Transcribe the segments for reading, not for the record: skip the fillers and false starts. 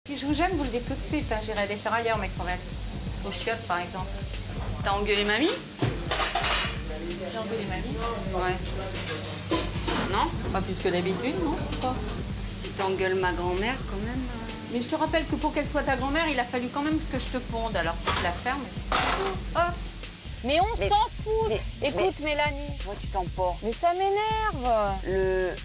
Si je vous gêne, vous le dites tout de suite. Hein. J'irai les faire ailleurs, mes crevettes. Aux chiottes, par exemple. T'as engueulé mamie? J'ai engueulé mamie. Ouais. Non? Pas plus que d'habitude, non? Pourquoi? Si t'engueules ma grand-mère, quand même... Mais je te rappelle que pour qu'elle soit ta grand-mère, il a fallu quand même que je te ponde. Alors tu te la fermes et puis c'est tout. Hop. Mais on s'en fout. Écoute, Mélanie. Toi, tu t'emportes. Mais ça m'énerve.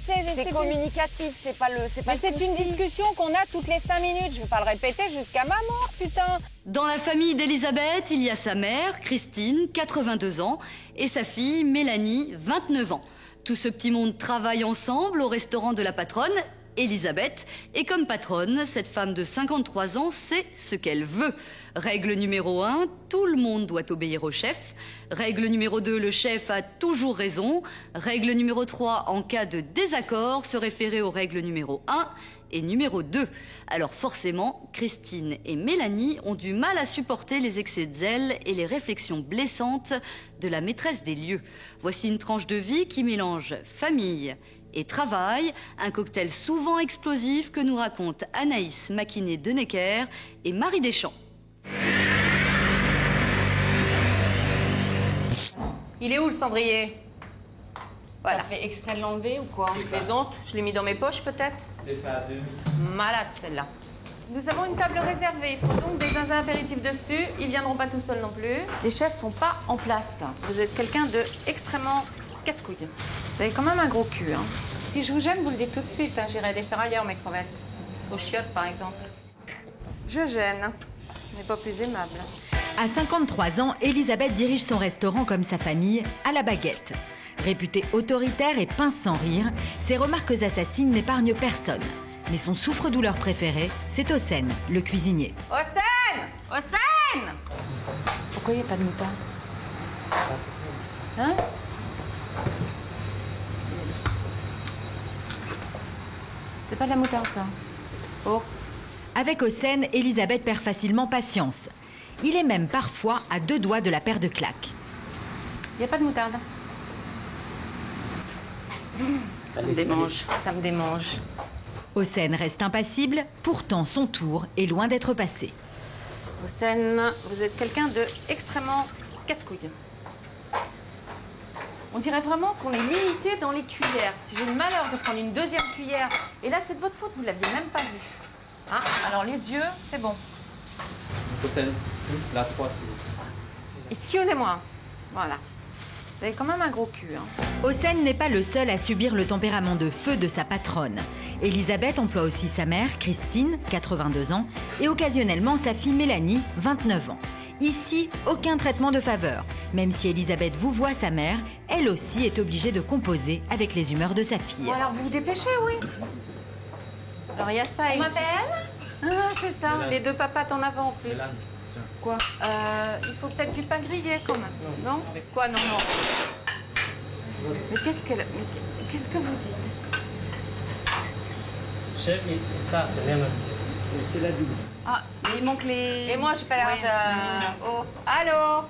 C'est communicatif, c'est pas le... Mais c'est une discussion qu'on a toutes les 5 minutes. Je vais pas le répéter jusqu'à ma mort, putain. Dans la famille d'Elisabeth, il y a sa mère, Christine, 82 ans, et sa fille, Mélanie, 29 ans. Tout ce petit monde travaille ensemble au restaurant de la patronne, Elisabeth. Et comme patronne, cette femme de 53 ans sait ce qu'elle veut. Règle numéro 1, tout le monde doit obéir au chef. Règle numéro 2, le chef a toujours raison. Règle numéro 3, en cas de désaccord, se référer aux règles numéro 1 et numéro 2. Alors forcément, Christine et Mélanie ont du mal à supporter les excès de zèle et les réflexions blessantes de la maîtresse des lieux. Voici une tranche de vie qui mélange famille et travail, un cocktail souvent explosif que nous racontent Anaïs Maquinet-Denecker et Marie Deschamps. Il est où le cendrier? Voilà. T'as fait exprès de l'enlever ou quoi? Je plaisante, je l'ai mis dans mes poches peut-être. C'est fait à demi. Malade celle-là. Nous avons une table réservée, il faut donc des apéritifs dessus. Ils viendront pas tout seuls non plus. Les chaises sont pas en place. Vous êtes quelqu'un de extrêmement casse-couille. Vous avez quand même un gros cul. Hein. Si je vous gêne, vous le dites tout de suite. Hein. J'irai les faire ailleurs, mes crevettes. Aux chiottes, par exemple. Je gêne, mais pas plus aimable. À 53 ans, Elisabeth dirige son restaurant comme sa famille, à la baguette. Réputée autoritaire et pince sans rire, ses remarques assassines n'épargnent personne. Mais son souffre-douleur préféré, c'est Hossein, le cuisinier. Hossein! Hossein! Pourquoi il n'y a pas de moutarde? Hein? C'est pas de la moutarde, ça. Oh. Avec Hossein, Elisabeth perd facilement patience. Il est même parfois à 2 doigts de la paire de claques. Il n'y a pas de moutarde. Ça me démange, ça me démange. Hossein reste impassible, pourtant son tour est loin d'être passé. Hossein, vous êtes quelqu'un de extrêmement casse-couille. On dirait vraiment qu'on est limité dans les cuillères. Si j'ai le malheur de prendre une deuxième cuillère, et là c'est de votre faute, vous ne l'aviez même pas vu. Hein? Alors les yeux, c'est bon. Hossein, la 3 s'il vous plaît. Excusez-moi. Voilà. Vous avez quand même un gros cul. Hein. Hossein n'est pas le seul à subir le tempérament de feu de sa patronne. Elisabeth emploie aussi sa mère, Christine, 82 ans, et occasionnellement sa fille Mélanie, 29 ans. Ici, aucun traitement de faveur. Même si Elisabeth vous voit sa mère, elle aussi est obligée de composer avec les humeurs de sa fille. Bon, alors vous vous dépêchez, oui. Alors il y a ça et... On m'appelle? Ah, c'est ça. Mélanie. Les 2 papates en avant en plus. Mélanie, tiens. Quoi? Il faut peut-être du pain grillé quand même. Non? Quoi? Non, non. Mais qu'est-ce que vous dites? Chef, ça, c'est même C'est la double. Ah, Mais il manque les... et moi, j'ai pas l'air Ouais. de... Oh, allô?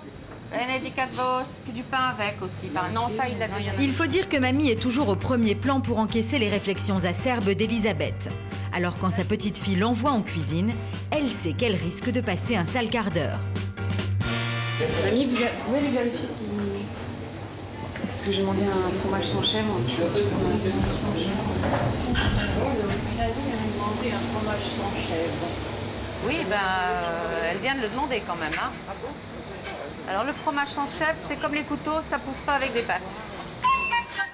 Benedicat Vos, que du pain avec aussi. Non, ça, il l'a déjà. Il faut dire que mamie est toujours au premier plan pour encaisser les réflexions acerbes d'Elisabeth. Alors quand sa petite fille l'envoie en cuisine, elle sait qu'elle risque de passer un sale quart d'heure. Mamie, vous pouvez aller vérifier qui... Parce que j'ai demandé un fromage sans chèvre. Il a demandé un fromage sans chèvre. Oui, ben, elle vient de le demander quand même. Hein. Alors, le fromage sans chèvre, c'est comme les couteaux, ça pousse pas avec des pattes.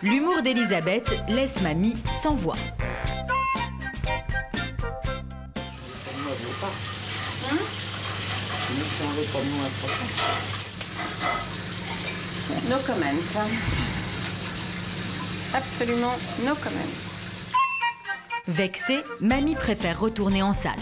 L'humour d'Elisabeth laisse mamie sans voix. No comment. Absolument no comment. Vexée, mamie préfère retourner en salle.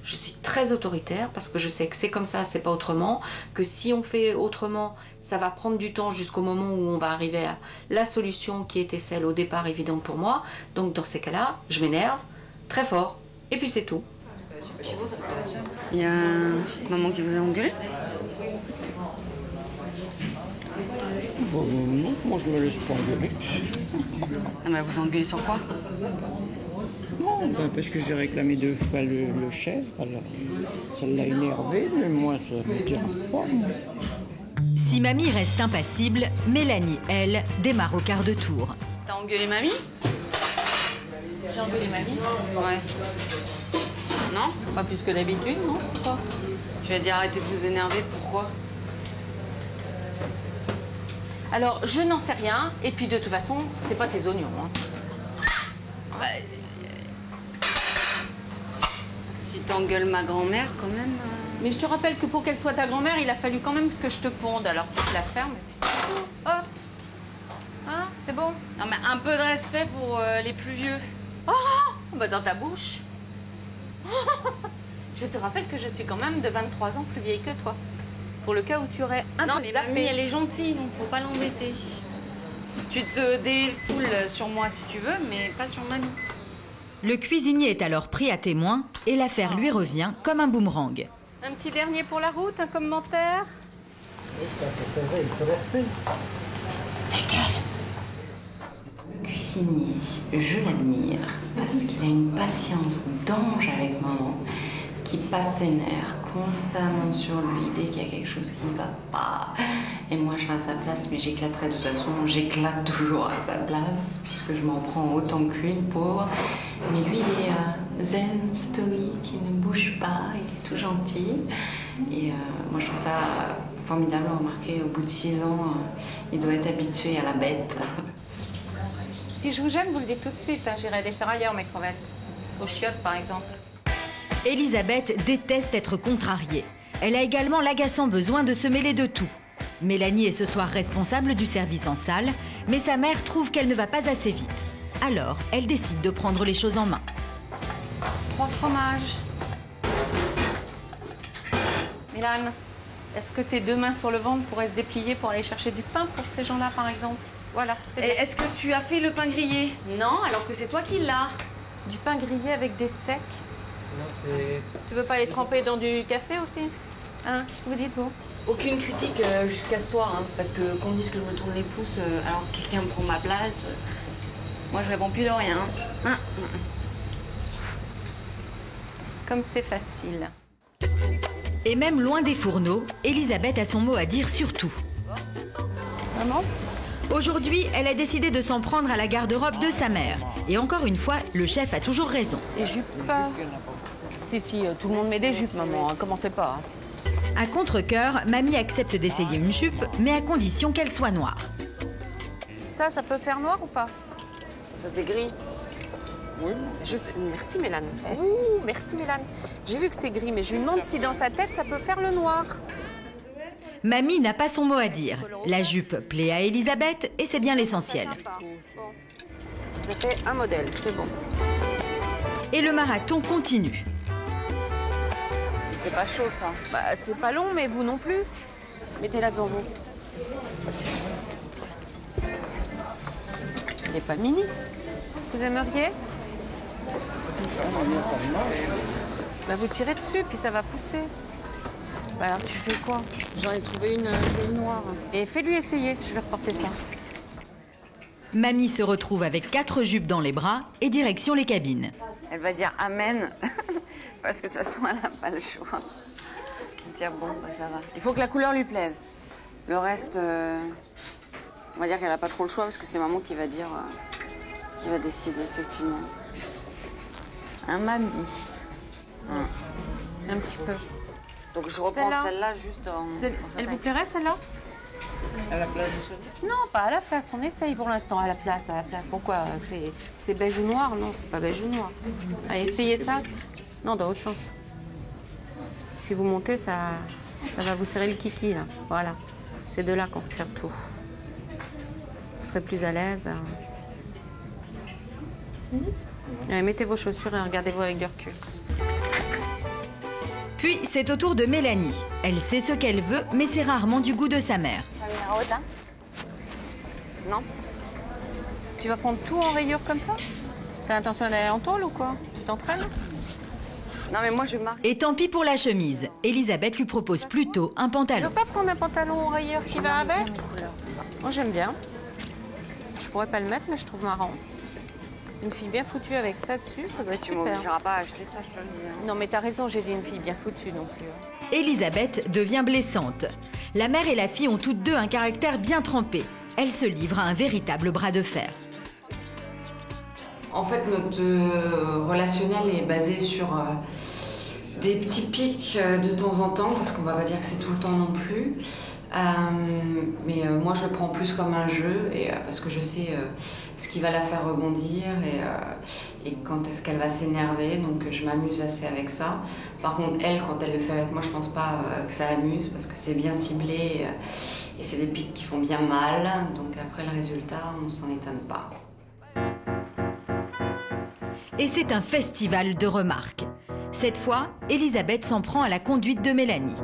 Je suis très autoritaire parce que je sais que c'est comme ça, c'est pas autrement. Que si on fait autrement, ça va prendre du temps jusqu'au moment où on va arriver à la solution qui était celle au départ évidente pour moi. Donc dans ces cas-là, je m'énerve très fort. Et puis c'est tout. Il y a maman qui vous a engueulé? Bon, non, moi je me laisse pas engueuler. Ah bah vous engueulez sur quoi? Non, Ben, parce que j'ai réclamé 2 fois le chef, alors ça l'a énervé, mais moi ça ne me dérange pas. Moi. Si Mamie reste impassible, Mélanie, elle, démarre au quart de tour. T'as engueulé mamie? J'ai engueulé mamie. Ouais. Non? Pas plus que d'habitude, non? Pourquoi? Tu vas dire arrêtez de vous énerver, pourquoi? Alors, je n'en sais rien, et puis de toute façon, c'est pas tes oignons. Hein. Bah, si t'engueules ma grand-mère, quand même... Mais je te rappelle que pour qu'elle soit ta grand-mère, il a fallu quand même que je te ponde. Alors tu te la fermes, et puis c'est tout. Hop. Hein, c'est bon? Non, mais un peu de respect pour les plus vieux. Oh, bah dans ta bouche. Je te rappelle que je suis quand même de 23 ans plus vieille que toi. Pour le cas où tu aurais un Non, peu mais zappé. mamie, elle est gentille, donc faut pas l'embêter. Tu te défoules sur moi si tu veux, mais pas sur mamie. Le cuisinier est alors pris à témoin et l'affaire lui revient comme un boomerang. Un petit dernier pour la route, un commentaire? Ta gueule. Le cuisinier, je l'admire parce qu'il a une patience d'ange avec maman qui passe ses nerfs constamment sur lui dès qu'il y a quelque chose qui ne va pas. Et moi, je serai à sa place, mais j'éclaterai de toute façon. J'éclate toujours à sa place puisque je m'en prends autant que lui, le pauvre. Mais lui, il est zen, stoïque, il ne bouge pas, il est tout gentil. Et moi, je trouve ça formidable à remarquer. Au bout de 6 ans, il doit être habitué à la bête. Si je vous gêne, vous le dites tout de suite. Hein. J'irai les faire ailleurs, mes crevettes. Aux chiottes, par exemple. Elisabeth déteste être contrariée. Elle a également l'agaçant besoin de se mêler de tout. Mélanie est ce soir responsable du service en salle, mais sa mère trouve qu'elle ne va pas assez vite. Alors, elle décide de prendre les choses en main. 3 fromages. Mélane, est-ce que tes 2 mains sur le ventre pourraient se déplier pour aller chercher du pain pour ces gens-là, par exemple? Voilà, c'est bien. Est-ce que tu as fait le pain grillé? Non, alors que c'est toi qui l'as. Du pain grillé avec des steaks. Non, c'est... Tu veux pas les tremper dans du café aussi? Hein? Si vous dites, vous? Aucune critique jusqu'à ce soir, hein, parce que qu'on dise que je me tourne les pouces alors que quelqu'un me prend ma place, moi je réponds plus de rien. Comme c'est facile. Et même loin des fourneaux, Elisabeth a son mot à dire sur tout. Maman? Aujourd'hui, elle a décidé de s'en prendre à la garde-robe de sa mère. Et encore une fois, le chef a toujours raison. Les jupes? Si, tout le monde met des jupes, maman. Hein. Commencez pas. Hein. À contre-cœur, Mamie accepte d'essayer une jupe, mais à condition qu'elle soit noire. Ça peut faire noir ou pas? Ça c'est gris. Oui. Je sais. Merci, Mélane. Ouh, merci, Mélane. J'ai vu que c'est gris, mais je lui demande si dans sa tête, ça peut faire le noir. Mamie n'a pas son mot à dire. La jupe plaît à Elisabeth et c'est bien l'essentiel. Bon. Je fais un modèle, c'est bon. Et le marathon continue. C'est pas chaud ça. Bah, c'est pas long, mais vous non plus. Mettez-la devant vous. Il n'est pas mini. Vous aimeriez? Bah, vous tirez dessus, puis ça va pousser. Bah, alors tu fais quoi? J'en ai trouvé une jolie noire. Et fais-lui essayer, je vais reporter ça. Mamie se retrouve avec 4 jupes dans les bras et direction les cabines. Elle va dire amen, parce que de toute façon elle n'a pas le choix. Dire bon, bah, ça va. Il faut que la couleur lui plaise. Le reste, on va dire qu'elle n'a pas trop le choix, parce que c'est maman qui va dire, qui va décider effectivement. Un mamie. Un petit peu. Donc je reprends celle-là juste en... Elle vous plairait, celle-là? À la place de celui? Non, pas à la place. On essaye pour l'instant. À la place. Pourquoi? C'est beige ou noir? Non, c'est pas beige ou noir. Allez, essayez ça. Non, dans l'autre sens. Si vous montez, ça va vous serrer le kiki, là. Voilà. C'est de là qu'on retire tout. Vous serez plus à l'aise. Allez, mettez vos chaussures et regardez-vous avec du recul. Puis c'est au tour de Mélanie. Elle sait ce qu'elle veut, mais c'est rarement du goût de sa mère. Non. Tu vas prendre tout en rayure comme ça? T'as intention d'aller en tôle ou quoi? Tu t'entraînes? Non mais moi je marque. Et tant pis pour la chemise. Elisabeth lui propose plutôt un Tu pantalon. veux pas prendre un pantalon en rayure qui va avec? Moi j'aime bien. Je pourrais pas le mettre, mais je trouve marrant. Une fille bien foutue avec ça dessus, ça doit être Tu super. m'obligeras pas à acheter ça, je te le dis. Hein. Non, mais t'as raison, j'ai dit une fille bien foutue non plus. Elisabeth devient blessante. La mère et la fille ont toutes deux un caractère bien trempé. Elles se livrent à un véritable bras de fer. En fait, notre relationnel est basé sur des petits pics de temps en temps, parce qu'on va pas dire que c'est tout le temps non plus. Mais moi, je le prends plus comme un jeu, et, parce que je sais ce qui va la faire rebondir et quand est-ce qu'elle va s'énerver, donc je m'amuse assez avec ça. Par contre, elle, quand elle le fait avec moi, je pense pas que ça l'amuse, parce que c'est bien ciblé et c'est des pics qui font bien mal, donc après le résultat, on s'en étonne pas. Et c'est un festival de remarques. Cette fois, Elisabeth s'en prend à la conduite de Mélanie.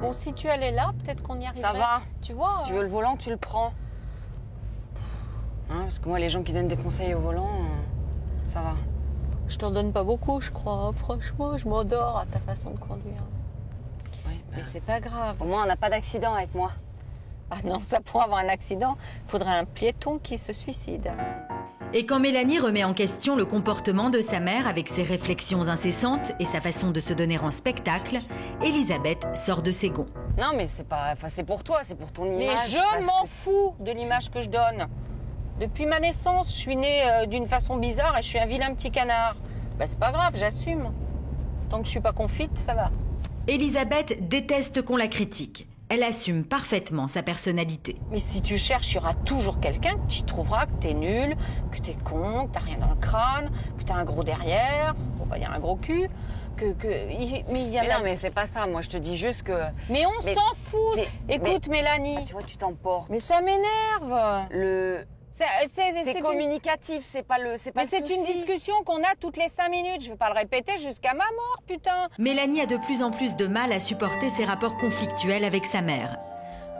Bon, si tu allais là, peut-être qu'on y arriverait. Ça va. Tu vois Si tu veux le volant, tu le prends. Hein, parce que moi, les gens qui donnent des conseils au volant, ça va. Je t'en donne pas beaucoup, je crois. Franchement, je m'endors à ta façon de conduire. Oui, Mais c'est pas grave. au moins, on n'a pas d'accident avec moi. Ah non, ça pour avoir un accident, faudrait un piéton qui se suicide. Et quand Mélanie remet en question le comportement de sa mère avec ses réflexions incessantes et sa façon de se donner en spectacle, Elisabeth sort de ses gonds. Non, mais c'est pas, enfin, c'est pour toi, c'est pour ton image. Mais je parce m'en que- fous de l'image que je donne. Depuis ma naissance, je suis née d'une façon bizarre et je suis un vilain petit canard. Bah, c'est pas grave, j'assume. Tant que je suis pas confite, ça va. Elisabeth déteste qu'on la critique. Elle assume parfaitement sa personnalité. Mais si tu cherches, il y aura toujours quelqu'un qui trouvera que t'es nul, que t'es con, que t'as rien dans le crâne, que t'as un gros derrière, pour pas dire un gros cul, mais il y a Mais non, mais c'est pas ça. Moi, je te dis juste que. Mais on Mais s'en fout. t'es- Écoute, Mélanie. Ah, tu vois, tu t'emportes. Mais ça m'énerve. T'es une- communicatif, c'est pas le. C'est pas Mais le c'est une souci. discussion qu'on a toutes les 5 minutes. Je vais pas le répéter jusqu'à ma mort, putain. Mélanie a de plus en plus de mal à supporter ses rapports conflictuels avec sa mère.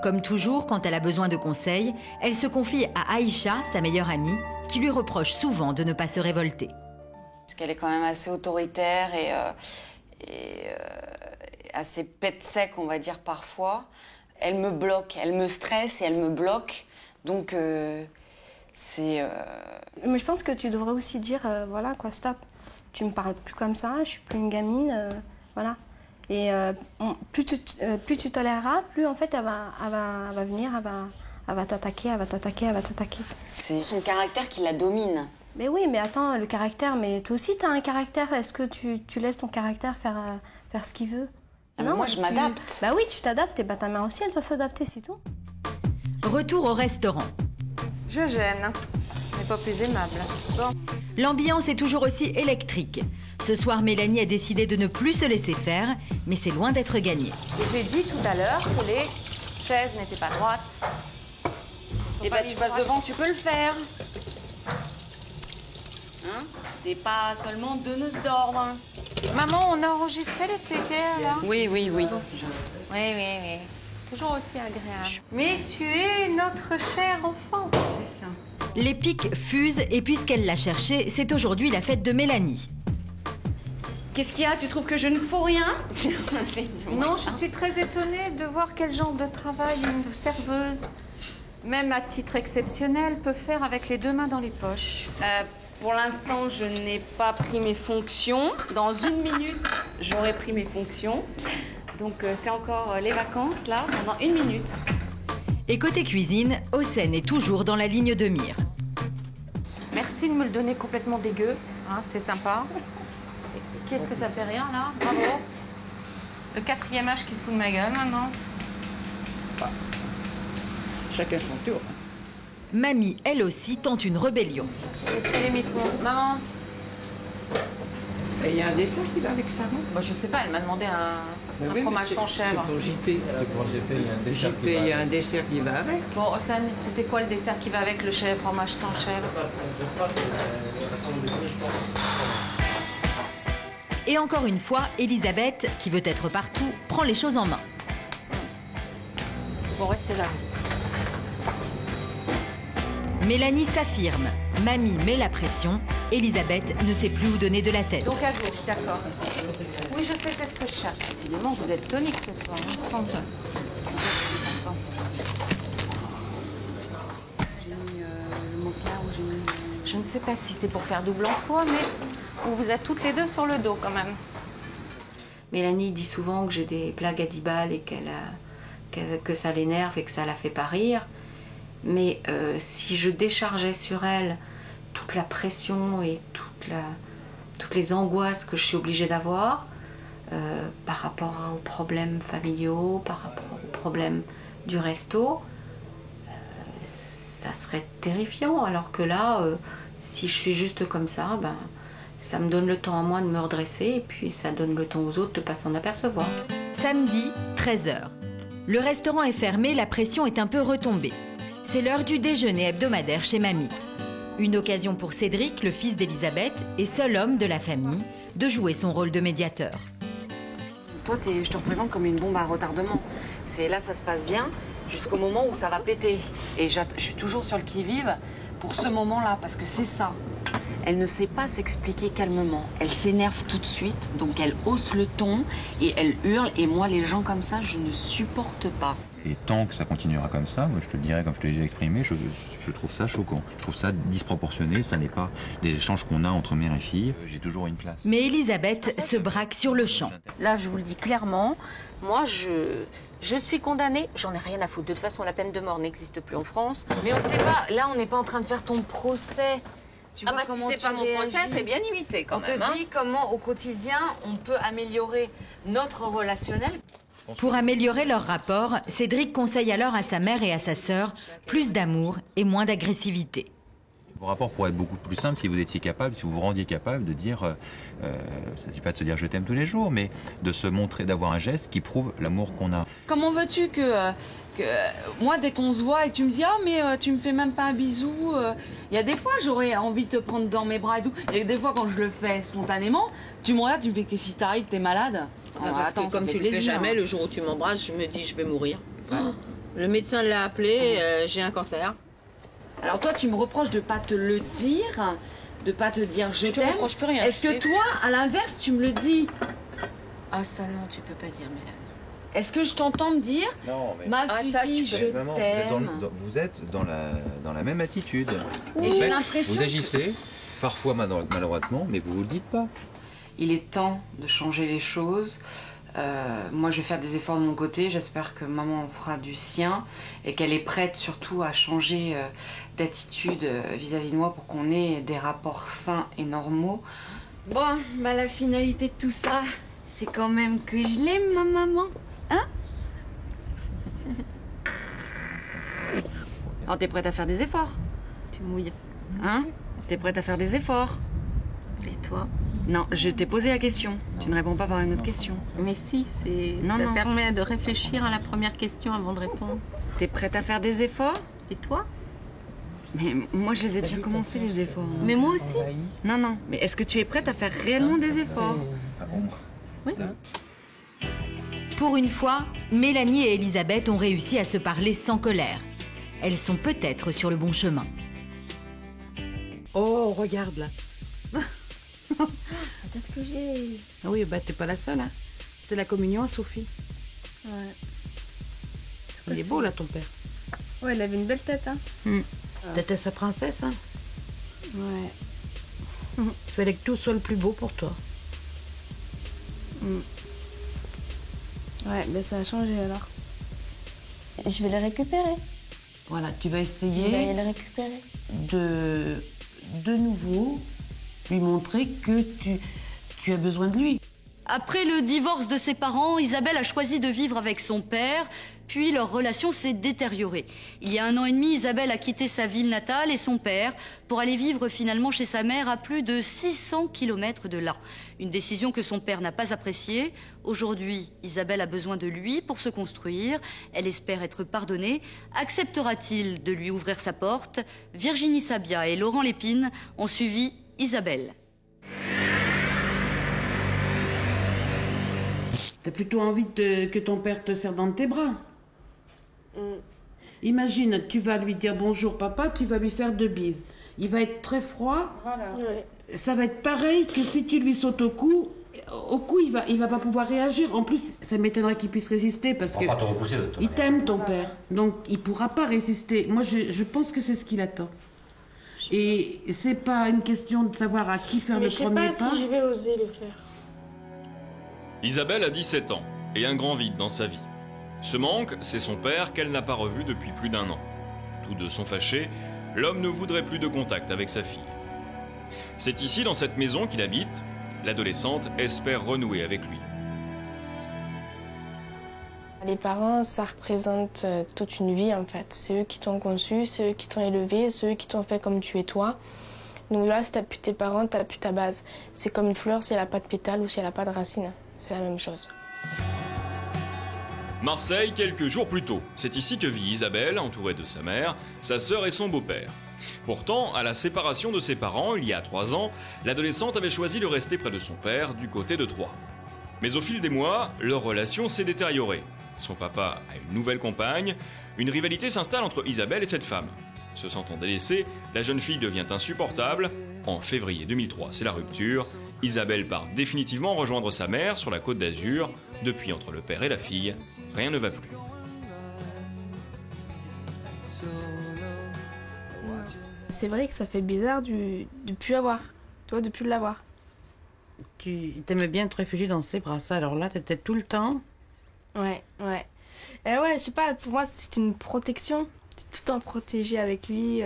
Comme toujours, quand elle a besoin de conseils, elle se confie à Aïcha, sa meilleure amie, qui lui reproche souvent de ne pas se révolter. Parce qu'elle est quand même assez autoritaire et assez pète sec, on va dire, parfois. Elle me bloque, elle me stresse et elle me bloque. Donc, c'est... Mais je pense que tu devrais aussi dire, voilà quoi, stop. Tu me parles plus comme ça, je suis plus une gamine, voilà. Et plus tu toléreras, plus en fait elle va venir, elle va t'attaquer, elle va t'attaquer, elle va t'attaquer. C'est son caractère qui la domine. Mais oui, mais attends, le caractère, mais toi aussi t'as un caractère. Est-ce que tu laisses ton caractère faire ce qu'il veut? Ah, mais moi, je m'adapte. Bah oui, tu t'adaptes, et bah ta mère aussi, elle doit s'adapter, c'est tout. Retour au restaurant. Je gêne, mais pas plus aimable. Bon. L'ambiance est toujours aussi électrique. Ce soir, Mélanie a décidé de ne plus se laisser faire, mais c'est loin d'être gagné. Et j'ai dit tout à l'heure que les chaises n'étaient pas droites. Et bah, tu passes devant, tu peux le faire. Hein? T'es pas seulement donneuse d'ordre. Hein. Maman, on a enregistré les TKR là? Oui, oui, oui. Oui, oui, oui. Toujours aussi agréable. Mais tu es notre cher enfant. C'est ça. Les pics fusent et puisqu'elle l'a cherché, c'est aujourd'hui la fête de Mélanie. Qu'est-ce qu'il y a? Tu trouves que je ne fous rien? Non, je suis très étonnée de voir quel genre de travail une serveuse, même à titre exceptionnel, peut faire avec les deux mains dans les poches. Pour l'instant, je n'ai pas pris mes fonctions. Dans 1 minute, j'aurai pris mes fonctions. Donc, c'est encore les vacances, là, pendant 1 minute. Et côté cuisine, Hossein est toujours dans la ligne de mire. Merci de me le donner complètement dégueu, hein, c'est sympa. Qu'est-ce que ça fait rien, là? Bravo. Le 4e âge qui se fout de ma gueule, maintenant. Chacun son tour. Mamie, elle aussi, tente une rébellion. Qu'est-ce qu'elle est mise Maman? Et il y a un dessert qui va avec ça, non? Bah, je sais pas, elle m'a demandé un Oui, fromage mais sans chèvre. C'est pour JP. C'est pour GP, il y a un dessert JP, qui va il y a un avec. dessert qui va avec. Bon, Hossein, c'était quoi le dessert qui va avec le chèvre, fromage sans chèvre? Et encore une fois, Elisabeth, qui veut être partout, prend les choses en main. Bon, restez là. Mélanie s'affirme. Mamie met la pression. Elisabeth ne sait plus où donner de la tête. Donc à gauche, d'accord. Oui, je sais, c'est ce que je cherche. Décidément, vous êtes tonique ce soir, hein, sans doute. J'ai mis le mocha ou j'ai mis Je ne sais pas si c'est pour faire double emploi, mais on vous a toutes les deux sur le dos quand même. Mélanie dit souvent que j'ai des blagues à 10 balles et que ça l'énerve et que ça la fait pas rire. Mais si je déchargeais sur elle toute la pression et toutes les angoisses que je suis obligée d'avoir par rapport aux problèmes familiaux, par rapport aux problèmes du resto, ça serait terrifiant. Alors que là, si je suis juste comme ça, ben, ça me donne le temps à moi de me redresser et puis ça donne le temps aux autres de ne pas s'en apercevoir. Samedi, 13h. Le restaurant est fermé, la pression est un peu retombée. C'est l'heure du déjeuner hebdomadaire chez Mamie. Une occasion pour Cédric, le fils d'Elisabeth et seul homme de la famille, de jouer son rôle de médiateur. Toi, je te représente comme une bombe à retardement. C'est là, ça se passe bien, jusqu'au moment où ça va péter. Et je suis toujours sur le qui-vive pour ce moment-là, parce que c'est ça. Elle ne sait pas s'expliquer calmement. Elle s'énerve tout de suite, donc elle hausse le ton et elle hurle. Et moi, les gens comme ça, je ne supporte pas. Et tant que ça continuera comme ça, moi je te le dirais, comme je te l'ai déjà exprimé, je trouve ça choquant. Je trouve ça disproportionné, ça n'est pas des échanges qu'on a entre mère et fille. J'ai toujours une place. Mais Elisabeth se braque sur le champ. Là, je vous le dis clairement, moi, je suis condamnée, j'en ai rien à foutre. De toute façon, la peine de mort n'existe plus en France. Mais là, on n'est pas en train de faire ton procès. Tu vois Si c'est pas mon procès, c'est bien imité quand même. On te dit comment, au quotidien, on peut améliorer notre relationnel. Pour améliorer leur rapport, Cédric conseille alors à sa mère et à sa sœur plus d'amour et moins d'agressivité. Vos rapports pourraient être beaucoup plus simples si vous étiez capable, si vous vous rendiez capable de dire, ça ne dit pas de se dire je t'aime tous les jours, mais de se montrer, d'avoir un geste qui prouve l'amour qu'on a. Comment veux-tu que moi, dès qu'on se voit et que tu me dis « Ah, mais tu me fais même pas un bisou », il y a des fois, j'aurais envie de te prendre dans mes bras et tout. Et des fois, quand je le fais spontanément, tu me regardes, tu me fais « Qu'est-ce qui t'arrive, t'es malade ?» Parce que comme tu le fais jamais, le jour où tu m'embrasses, je me dis je vais mourir. Le médecin l'a appelé, j'ai un cancer. Alors toi, tu me reproches de pas te le dire, de pas te dire je t'aime. Je te reproche plus rien. Est-ce que toi, à l'inverse, tu me le dis? Ah ça non, tu peux pas dire, Mélanie. Est-ce que je t'entends me dire non, mais... ma fille, je t'aime? Vous êtes dans la même attitude. Et j'ai l'impression vous agissez, parfois maladroitement, mais vous ne vous le dites pas. Il est temps de changer les choses. Moi, je vais faire des efforts de mon côté. J'espère que maman en fera du sien et qu'elle est prête surtout à changer d'attitude vis-à-vis de moi pour qu'on ait des rapports sains et normaux. Bon, bah la finalité de tout ça, c'est quand même que je l'aime, ma maman. Hein? Alors, t'es prête à faire des efforts? Tu mouilles. Hein? T'es prête à faire des efforts? Et toi? Non, je t'ai posé la question. Tu ne réponds pas par une autre question. Mais si, ça permet de réfléchir à la première question avant de répondre. T'es prête à faire des efforts? Et toi? Mais moi, je les ai déjà commencés, les efforts. Mais moi aussi. Non. Mais est-ce que tu es prête à faire réellement des efforts? Oui. Pour une fois, Mélanie et Elisabeth ont réussi à se parler sans colère. Elles sont peut-être sur le bon chemin. Oh, regarde là. Peut-être que j'ai... Ah oui, bah t'es pas la seule, hein. C'était la communion à Sophie. Ouais. Il est beau là, ton père. Ouais, il avait une belle tête, hein. T'étais sa princesse, hein. Ouais. Il fallait que tout soit le plus beau pour toi. Ouais, ben ça a changé alors. Je vais les récupérer. Voilà, tu vas Je essayer vais les récupérer. de nouveau lui montrer que tu as besoin de lui. Après le divorce de ses parents, Isabelle a choisi de vivre avec son père, puis leur relation s'est détériorée. Il y a 1 an et demi, Isabelle a quitté sa ville natale et son père pour aller vivre finalement chez sa mère à plus de 600 km de là. Une décision que son père n'a pas appréciée. Aujourd'hui, Isabelle a besoin de lui pour se construire. Elle espère être pardonnée. Acceptera-t-il de lui ouvrir sa porte? Virginie Sabia et Laurent Lépine ont suivi Isabelle. T'as plutôt envie que ton père te serre dans tes bras. Imagine, tu vas lui dire bonjour papa, tu vas lui faire 2 bises. Il va être très froid. Voilà. Ouais. Ça va être pareil que si tu lui sautes au cou, il va pas pouvoir réagir. En plus, ça m'étonnerait qu'il puisse résister parce que il t'aime ton père. Donc il pourra pas résister. Moi je pense que c'est ce qu'il attend. Et c'est pas une question de savoir à qui faire le premier pas. Je sais pas si je vais oser le faire. Isabelle a 17 ans et un grand vide dans sa vie. Ce manque, c'est son père qu'elle n'a pas revu depuis plus d'1 an. Tous deux sont fâchés, l'homme ne voudrait plus de contact avec sa fille. C'est ici, dans cette maison qu'il habite, l'adolescente espère renouer avec lui. Les parents, ça représente toute une vie en fait. C'est eux qui t'ont conçu, c'est eux qui t'ont élevé, c'est eux qui t'ont fait comme tu es toi. Donc là, si t'as plus tes parents, t'as plus ta base. C'est comme une fleur, si elle n'a pas de pétales ou si elle n'a pas de racines. C'est la même chose. Marseille, quelques jours plus tôt. C'est ici que vit Isabelle, entourée de sa mère, sa sœur et son beau-père. Pourtant, à la séparation de ses parents, il y a 3 ans, l'adolescente avait choisi de rester près de son père, du côté de Troyes. Mais au fil des mois, leur relation s'est détériorée. Son papa a une nouvelle compagne, une rivalité s'installe entre Isabelle et cette femme. Se sentant délaissée, la jeune fille devient insupportable. En février 2003, c'est la rupture. Isabelle part définitivement rejoindre sa mère sur la Côte d'Azur. Depuis, entre le père et la fille, rien ne va plus. C'est vrai que ça fait bizarre de plus avoir, toi, de plus l'avoir. Tu t'aimais bien te réfugier dans ses bras, ça, alors là, t'étais tout le temps. Ouais. Et ouais, je sais pas, pour moi, c'est une protection. C'est tout le temps protégé avec lui.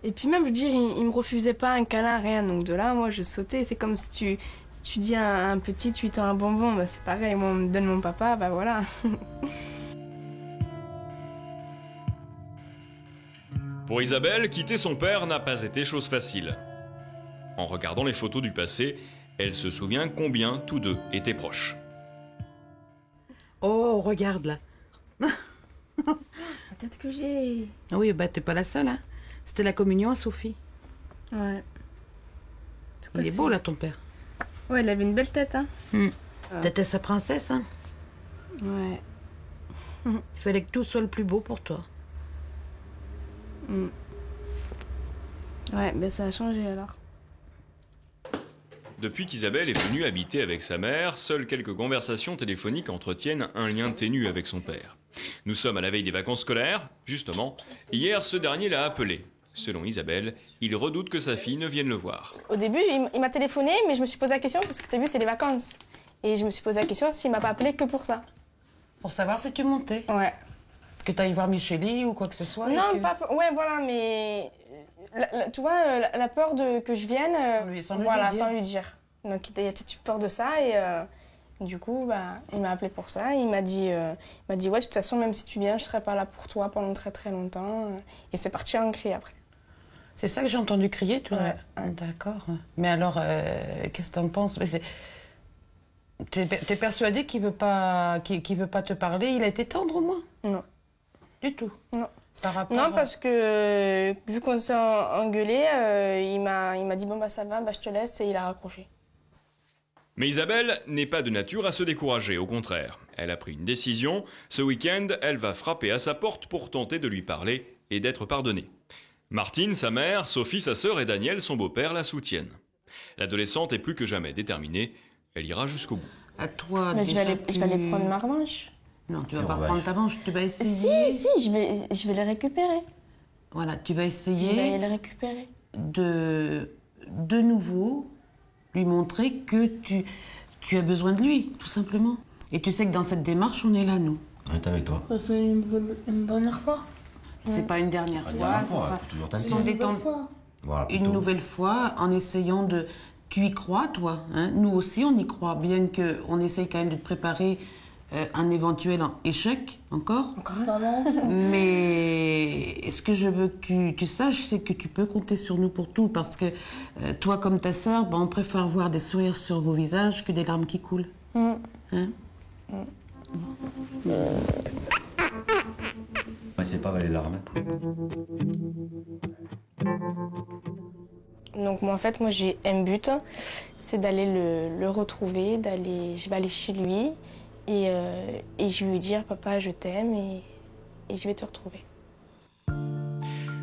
Et puis même, je veux dire, il me refusait pas un câlin, rien. Donc de là, moi, je sautais. C'est comme si tu dis à un petit, tu lui tends un bonbon. Bah, c'est pareil, moi, on me donne mon papa, bah voilà. Pour Isabelle, quitter son père n'a pas été chose facile. En regardant les photos du passé, elle se souvient combien tous deux étaient proches. Oh, regarde là. Peut-être que j'ai... Oui, bah t'es pas la seule, hein. C'était la communion à Sophie. Ouais. Il est beau là, ton père. Ouais, il avait une belle tête, hein. T'étais sa princesse, hein. Ouais. Il fallait que tout soit le plus beau pour toi. Ouais, ben ça a changé alors. Depuis qu'Isabelle est venue habiter avec sa mère, seules quelques conversations téléphoniques entretiennent un lien ténu avec son père. Nous sommes à la veille des vacances scolaires, justement. Hier, ce dernier l'a appelé. Selon Isabelle, il redoute que sa fille ne vienne le voir. Au début, il m'a téléphoné, mais je me suis posé la question, parce que tu as vu, c'est les vacances. Et je me suis posé la question s'il m'a pas appelé que pour ça. Pour savoir si tu montais. Ouais. Est-ce que tu ailles voir Micheli ou quoi que ce soit? Non, pas... Ouais, voilà, mais... tu vois, la peur que je vienne, sans lui dire. Donc il y a toute peur de ça et du coup, bah, il m'a appelé pour ça. Il m'a dit, ouais, de toute façon, même si tu viens, je serai pas là pour toi pendant très très longtemps. Et c'est parti en cri après. C'est ça que j'ai entendu crier, toi? Ouais. D'accord. Mais alors, qu'est-ce que t'en penses? T'es persuadée qu'il veut pas te parler? Il a été tendre au moins? Non. Du tout? Non. Non, parce que vu qu'on s'est engueulé, il m'a dit bon bah ça va, bah je te laisse et il a raccroché. Mais Isabelle n'est pas de nature à se décourager, au contraire. Elle a pris une décision. Ce week-end, elle va frapper à sa porte pour tenter de lui parler et d'être pardonnée. Martine, sa mère, Sophie, sa sœur et Daniel, son beau-père, la soutiennent. L'adolescente est plus que jamais déterminée. Elle ira jusqu'au bout. À toi, mais je vais aller prendre ma revanche. Non, tu vas pas prendre ta revanche, tu vas essayer... Si, je vais les récupérer. Voilà, tu vas essayer... Je vais les récupérer. De nouveau, lui montrer que tu as besoin de lui, tout simplement. Et tu sais que dans cette démarche, on est là, nous. On est avec toi. C'est une dernière fois. C'est pas une dernière fois, ce sont des temps... Voilà, une nouvelle fois, en essayant de... Tu y crois, toi, hein? Nous aussi, on y croit, bien qu'on essaye quand même de te préparer un éventuel échec, encore. Mais ce que je veux que tu saches, c'est que tu peux compter sur nous pour tout, parce que toi, comme ta sœur, on préfère voir des sourires sur vos visages que des larmes qui coulent. Hein? Mais c'est pas les larmes. Donc moi, en fait, j'ai un but, c'est d'aller le retrouver, je vais aller chez lui et je vais lui dire papa, je t'aime et je vais te retrouver.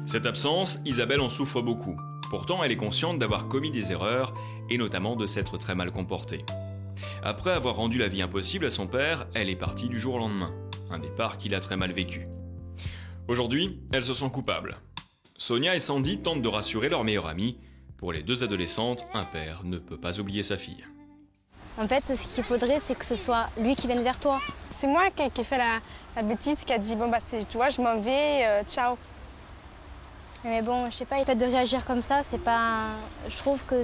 Cette absence, Isabelle en souffre beaucoup. Pourtant, elle est consciente d'avoir commis des erreurs et notamment de s'être très mal comportée. Après avoir rendu la vie impossible à son père, elle est partie du jour au lendemain. Un départ qu'il a très mal vécu. Aujourd'hui, elle se sent coupable. Sonia et Sandy tentent de rassurer leur meilleure amie. Pour les deux adolescentes, un père ne peut pas oublier sa fille. En fait, ce qu'il faudrait, c'est que ce soit lui qui vienne vers toi. C'est moi qui ai fait la bêtise, qui a dit, bon, bah, tu vois, je m'en vais, ciao. Mais bon, je sais pas, le fait de réagir comme ça, c'est pas... Je trouve que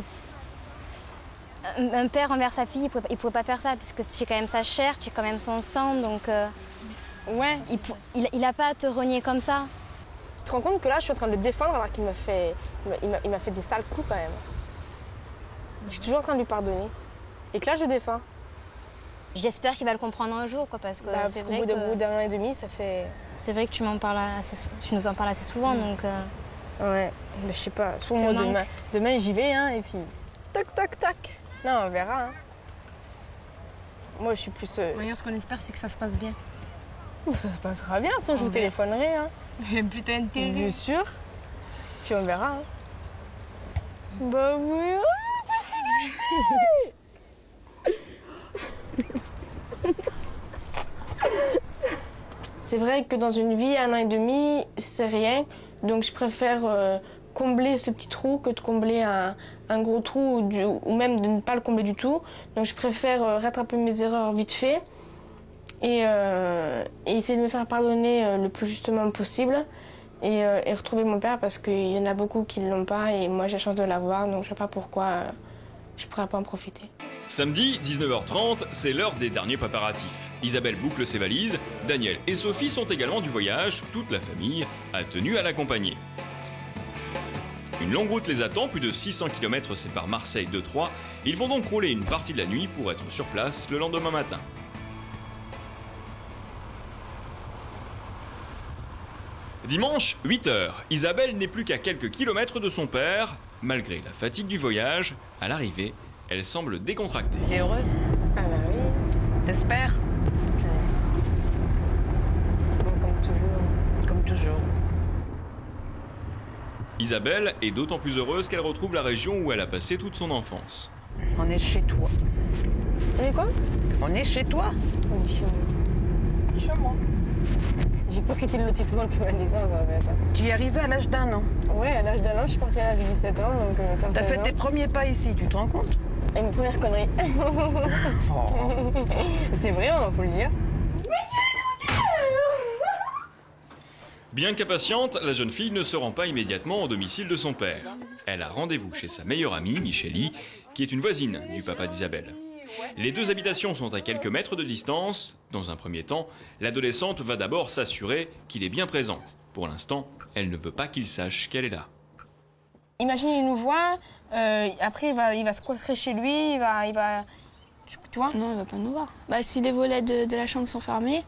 un père envers sa fille, il pouvait pas faire ça, parce que tu es quand même sa chair, tu es quand même son sang, donc... Ouais. Il a pas à te renier comme ça. Tu te rends compte que là, je suis en train de le défendre alors qu'il m'a fait des sales coups quand même. Je suis toujours en train de lui pardonner. Et que là, je le défends. J'espère qu'il va le comprendre un jour, quoi, parce que c'est vrai que... Au bout d'un an et demi, ça fait... C'est vrai que tu nous en parles assez souvent, donc... Ouais, mais je sais pas. Soit moi, demain j'y vais, hein, et puis... Tac, tac, tac. Non, on verra. Hein. Moi, je suis plus... Regarde, ce qu'on espère, c'est que ça se passe bien. Ça se passera bien, sinon je vous téléphonerai. Hein. Putain de télé. Bien sûr. Puis on verra. Hein. Bah oui. C'est vrai que dans une vie, 1 an et demi, c'est rien. Donc je préfère combler ce petit trou que de combler un gros trou ou même de ne pas le combler du tout. Donc je préfère rattraper mes erreurs vite fait et essayer de me faire pardonner le plus justement possible et retrouver mon père parce qu'il y en a beaucoup qui ne l'ont pas et moi j'ai la chance de l'avoir, donc je ne sais pas pourquoi je ne pourrais pas en profiter. Samedi, 19h30, c'est l'heure des derniers préparatifs. Isabelle boucle ses valises, Daniel et Sophie sont également du voyage, toute la famille a tenu à l'accompagner. Une longue route les attend, plus de 600 km séparent Marseille de Troyes. Ils vont donc rouler une partie de la nuit pour être sur place le lendemain matin. Dimanche, 8h, Isabelle n'est plus qu'à quelques kilomètres de son père. Malgré la fatigue du voyage, à l'arrivée, elle semble décontractée. T'es heureuse? Ah bah oui. T'espères? Comme toujours. Comme toujours. Isabelle est d'autant plus heureuse qu'elle retrouve la région où elle a passé toute son enfance. On est chez toi. On est quoi? On est chez toi. On est chez moi. Chez moi. J'ai pas quitté le lotissement depuis ma naissance en fait. Tu y es arrivée à l'âge d'1 an? Ouais, à l'âge d'1 an, je suis partie à l'âge de 17 ans. Donc, t'as fait tes premiers pas ici, tu te rends compte? Et une première connerie. Oh. C'est vrai, on faut le dire. Bien qu'impatiente, la jeune fille ne se rend pas immédiatement au domicile de son père. Elle a rendez-vous chez sa meilleure amie, Michélie, qui est une voisine du papa d'Isabelle. Les deux habitations sont à quelques mètres de distance. Dans un premier temps, l'adolescente va d'abord s'assurer qu'il est bien présent. Pour l'instant, elle ne veut pas qu'il sache qu'elle est là. Imagine, il nous voit, après il va se coiffer chez lui, il va... Tu vois? Non, il va pas nous voir. Bah, si les volets de la chambre sont fermés,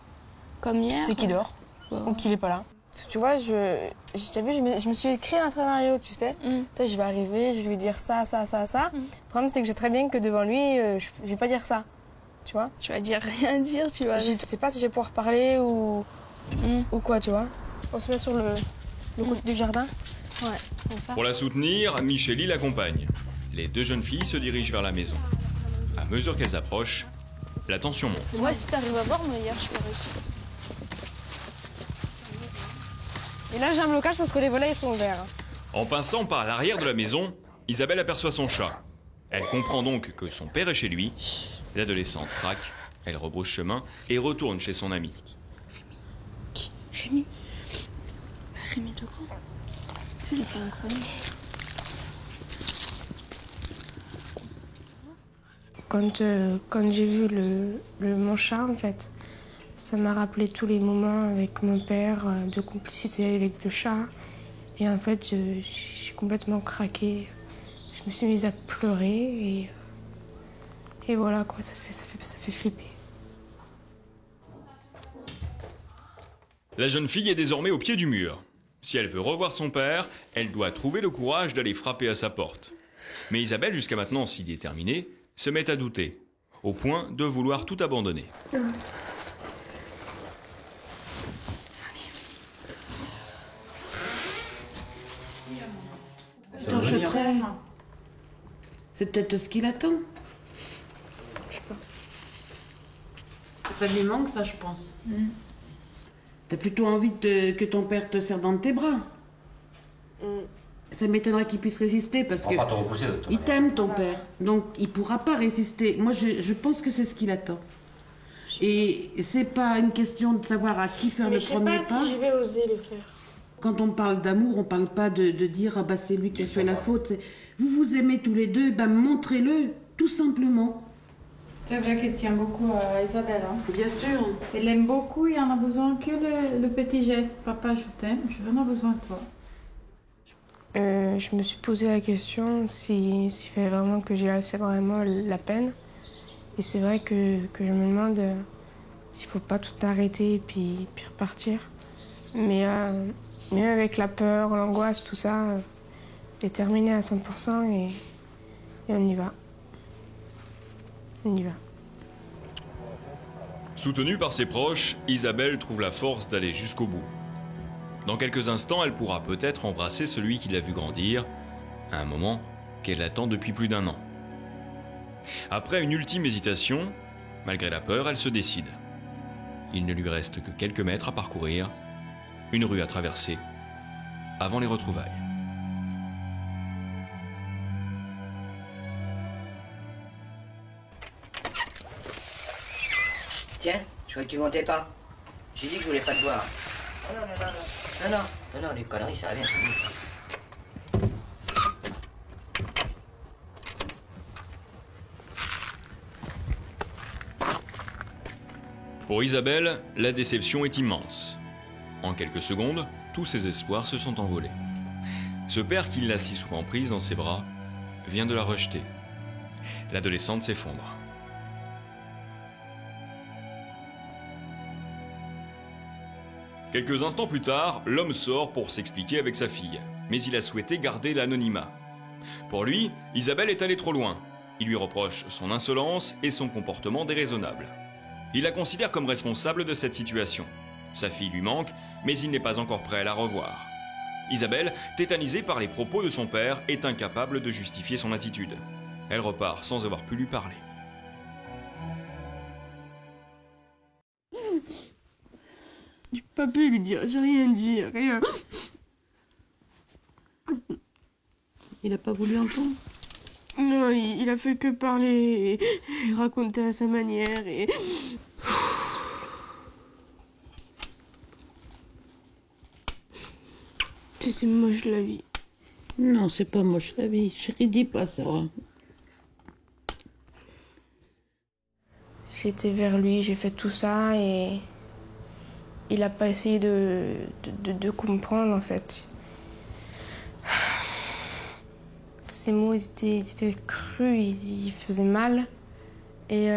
comme hier... C'est qu'il dort, ou qu'il est pas là. Tu vois, je me suis écrit un scénario, tu sais. Je vais arriver, je vais lui dire ça. Le problème, c'est que je sais très bien que devant lui, je vais pas dire ça. Tu vois? Tu vas dire rien dire, tu vois. Je sais pas si je vais pouvoir parler ou quoi, tu vois. On se met sur le côté du jardin. Ouais, comme ça. Pour la soutenir, Michélie l'accompagne. Les deux jeunes filles se dirigent vers la maison. À mesure qu'elles approchent, la tension monte. Moi, si t'arrives à voir, hier, je peux réussir. Et là, j'ai un blocage parce que les volets ils sont ouverts. En passant par l'arrière de la maison, Isabelle aperçoit son chat. Elle comprend donc que son père est chez lui. L'adolescente craque, elle rebrousse chemin et retourne chez son ami. Rémi. Rémi le Grand. C'est le père incroyable. Quand j'ai vu mon chat, en fait, ça m'a rappelé tous les moments avec mon père, de complicité avec le chat. Et en fait, j'ai complètement craqué. Je me suis mise à pleurer et voilà quoi, ça fait flipper. La jeune fille est désormais au pied du mur. Si elle veut revoir son père, elle doit trouver le courage d'aller frapper à sa porte. Mais Isabelle, jusqu'à maintenant si déterminée, se met à douter, au point de vouloir tout abandonner. C'est peut-être ce qu'il attend. Je sais pas. Ça lui manque, ça, je pense. T'as plutôt envie que ton père te serre dans tes bras. Ça m'étonnerait qu'il puisse résister parce que il t'aime ton père, donc il pourra pas résister. Moi, je pense que c'est ce qu'il attend. Et c'est pas une question de savoir à qui faire le premier pas. Je sais pas si je vais oser le faire. Quand on parle d'amour, on parle pas de dire ah bah c'est lui qui a fait la faute. Vous vous aimez tous les deux, ben montrez-le tout simplement. C'est vrai qu'elle tient beaucoup à Isabelle. Hein. Bien sûr. Elle l'aime beaucoup, il en a besoin que le petit geste. Papa, je t'aime, j'ai vraiment besoin de toi. Je me suis posé la question s'il fallait vraiment que j'ai vraiment la peine. Et c'est vrai que je me demande s'il ne faut pas tout arrêter et puis repartir. Mais même avec la peur, l'angoisse, tout ça, déterminé à 100% et on y va. On y va. Soutenue par ses proches, Isabelle trouve la force d'aller jusqu'au bout. Dans quelques instants, elle pourra peut-être embrasser celui qui l'a vu grandir, à un moment qu'elle attend depuis plus d'1 an. Après une ultime hésitation, malgré la peur, elle se décide. Il ne lui reste que quelques mètres à parcourir, une rue à traverser, avant les retrouvailles. Tiens, je croyais que tu montais pas. J'ai dit que je voulais pas te voir. Non, les conneries, ça va bien. Pour Isabelle, la déception est immense. En quelques secondes, tous ses espoirs se sont envolés. Ce père qui l'a si souvent prise dans ses bras vient de la rejeter. L'adolescente s'effondre. Quelques instants plus tard, l'homme sort pour s'expliquer avec sa fille, mais il a souhaité garder l'anonymat. Pour lui, Isabelle est allée trop loin. Il lui reproche son insolence et son comportement déraisonnable. Il la considère comme responsable de cette situation. Sa fille lui manque, mais il n'est pas encore prêt à la revoir. Isabelle, tétanisée par les propos de son père, est incapable de justifier son attitude. Elle repart sans avoir pu lui parler. J'ai pas pu lui dire, j'ai rien dit, rien. Il a pas voulu entendre? Non, il a fait que parler et raconter à sa manière et... C'est moche la vie. Non, c'est pas moche la vie. Chérie, dis pas ça. J'étais vers lui, j'ai fait tout ça et... Il a pas essayé de comprendre en fait. Ces mots ils étaient crus, ils faisaient mal. Et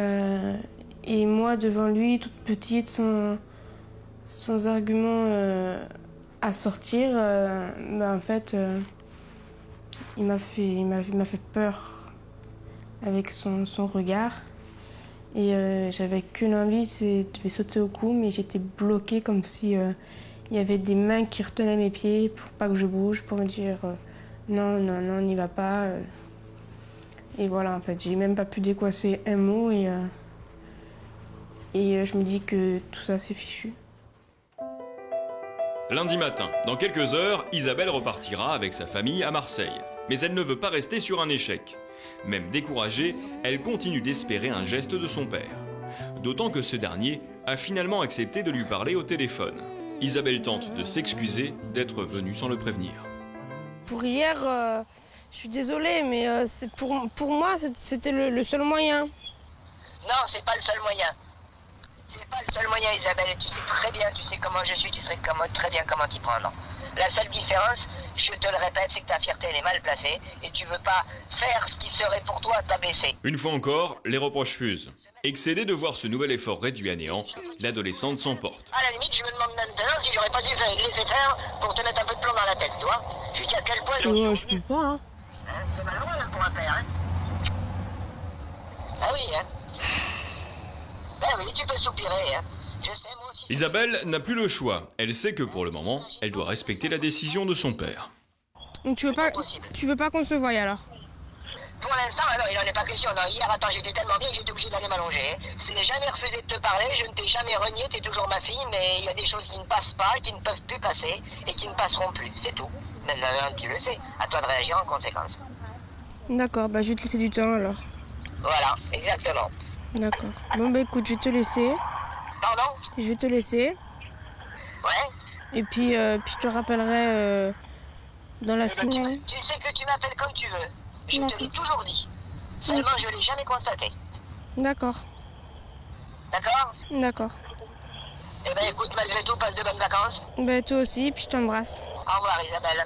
moi devant lui, toute petite, sans argument à sortir, en fait, il m'a fait peur avec son regard. Et j'avais qu'une envie, c'est de lui sauter au cou, mais j'étais bloquée comme si il y avait des mains qui retenaient mes pieds pour pas que je bouge, pour me dire non, n'y va pas. Et voilà, en fait, j'ai même pas pu décoincer un mot et je me dis que tout ça c'est fichu. Lundi matin, dans quelques heures, Isabelle repartira avec sa famille à Marseille. Mais elle ne veut pas rester sur un échec. Même découragée, elle continue d'espérer un geste de son père. D'autant que ce dernier a finalement accepté de lui parler au téléphone. Isabelle tente de s'excuser d'être venue sans le prévenir. Pour hier, je suis désolée, mais pour moi, c'était le seul moyen. Non, c'est pas le seul moyen. C'est pas le seul moyen, Isabelle. Tu sais très bien, tu sais comment je suis, tu sais très bien comment t'y prendre. La seule différence, je te le répète, c'est que ta fierté elle est mal placée et tu veux pas faire ce qui serait pour toi t'abaisser. Une fois encore, les reproches fusent. Excédée de voir ce nouvel effort réduit à néant, l'adolescente s'emporte. À la limite, je me demande maintenant si j'aurais pas dû laisser faire pour te mettre un peu de plomb dans la tête, tu vois. Je dis à quel point je peux pas, hein. C'est malheureux là, pour un père, hein. Ah oui, hein. Ben oui, tu peux soupirer, hein. Je sais, moi aussi. Isabelle n'a plus le choix. Elle sait que pour le moment, elle doit respecter la décision de son père. Donc tu veux pas qu'on se voie alors? Pour l'instant, alors, il n'en est pas question. Non, hier, attends, j'étais tellement bien que j'étais obligé d'aller m'allonger. Je n'ai jamais refusé de te parler, je ne t'ai jamais renié, t'es toujours ma fille, mais il y a des choses qui ne passent pas, qui ne peuvent plus passer, et qui ne passeront plus, c'est tout. Maintenant, tu le sais. À toi de réagir en conséquence. D'accord, bah je vais te laisser du temps alors. Voilà, exactement. D'accord. Bon bah écoute, je vais te laisser. Pardon? Je vais te laisser. Ouais. Et puis je te rappellerai dans la semaine. Tu sais que tu m'appelles comme tu veux. Je te l'ai toujours dit. Seulement, je ne l'ai jamais constaté. D'accord. D'accord? D'accord. Eh ben écoute, malgré tout, passe de bonnes vacances. Bah toi aussi, puis je t'embrasse. Au revoir, Isabelle.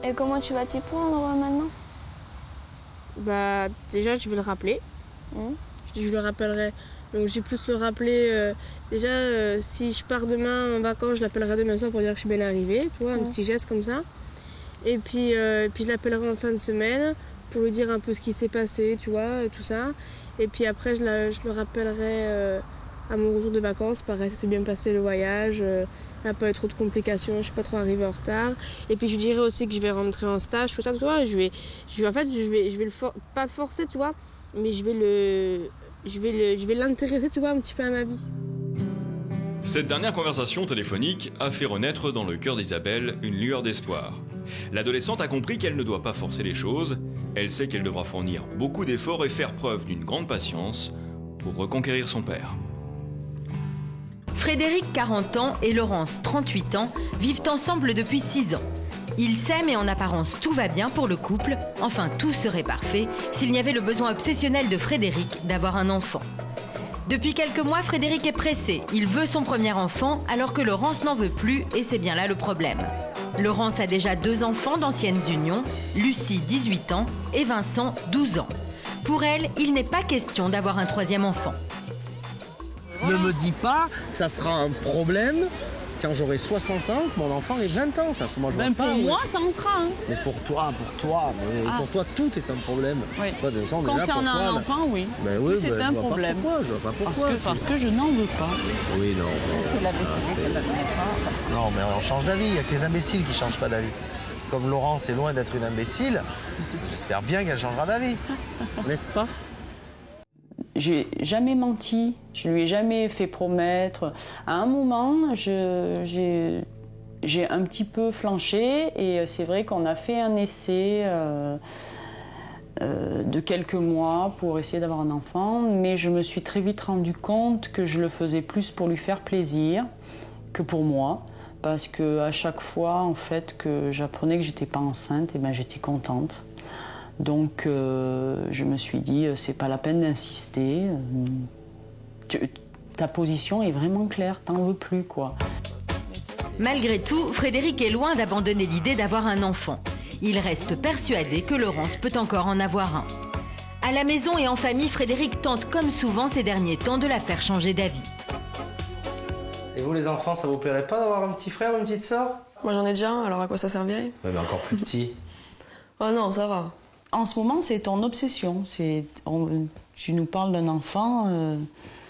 Et comment tu vas t'y prendre maintenant? Bah déjà je vais le rappeler. Je le rappellerai. Donc je vais plus le rappeler. Déjà si je pars demain en vacances, je l'appellerai demain soir pour dire que je suis bien arrivée. Tu vois, un petit geste comme ça. Et puis je l'appellerai en fin de semaine pour lui dire un peu ce qui s'est passé, tu vois, tout ça. Et puis après je le rappellerai à mon retour de vacances. Pareil, ça s'est bien passé le voyage. Il n'y a pas eu trop de complications, je ne suis pas trop arrivée en retard. Et puis je lui dirai aussi que je vais rentrer en stage, tout ça, tu vois. Je vais pas le forcer, tu vois, mais je vais l'intéresser, tu vois, un petit peu à ma vie. Cette dernière conversation téléphonique a fait renaître dans le cœur d'Isabelle une lueur d'espoir. L'adolescente a compris qu'elle ne doit pas forcer les choses, elle sait qu'elle devra fournir beaucoup d'efforts et faire preuve d'une grande patience pour reconquérir son père. Frédéric, 40 ans, et Laurence, 38 ans, vivent ensemble depuis 6 ans. Ils s'aiment et en apparence tout va bien pour le couple. Enfin, tout serait parfait s'il n'y avait le besoin obsessionnel de Frédéric d'avoir un enfant. Depuis quelques mois, Frédéric est pressé. Il veut son premier enfant alors que Laurence n'en veut plus et c'est bien là le problème. Laurence a déjà 2 enfants d'anciennes unions, Lucie, 18 ans, et Vincent, 12 ans. Pour elle, il n'est pas question d'avoir un 3e enfant. Ne me dis pas que ça sera un problème quand j'aurai 60 ans, que mon enfant ait 20 ans. Ça, moi, je vois pas, pour moi, ça en sera. Hein. Mais pour toi, pour toi, tout est un problème. Oui. Toi, concernant un enfant, oui. Ben oui, tout est un problème. Je vois pas pourquoi. Parce que je n'en veux pas. Oui, non. C'est l'imbécile. Non, mais on change d'avis. Il n'y a que les imbéciles qui ne changent pas d'avis. Comme Laurence est loin d'être une imbécile, j'espère bien qu'elle changera d'avis. N'est-ce pas? J'ai jamais menti, je lui ai jamais fait promettre. À un moment, j'ai un petit peu flanché et c'est vrai qu'on a fait un essai de quelques mois pour essayer d'avoir un enfant, mais je me suis très vite rendu compte que je le faisais plus pour lui faire plaisir que pour moi, parce que à chaque fois en fait que j'apprenais que j'étais pas enceinte, et ben j'étais contente. Donc je me suis dit, c'est pas la peine d'insister. Ta position est vraiment claire, t'en veux plus, quoi. Malgré tout, Frédéric est loin d'abandonner l'idée d'avoir un enfant. Il reste persuadé que Laurence peut encore en avoir un. À la maison et en famille, Frédéric tente comme souvent ces derniers temps de la faire changer d'avis. Et vous les enfants, ça vous plairait pas d'avoir un petit frère ou une petite sœur? Moi j'en ai déjà un, alors à quoi ça servirait? Ouais, mais encore plus petit. Oh non, ça va. En ce moment, c'est ton obsession. Tu nous parles d'un enfant,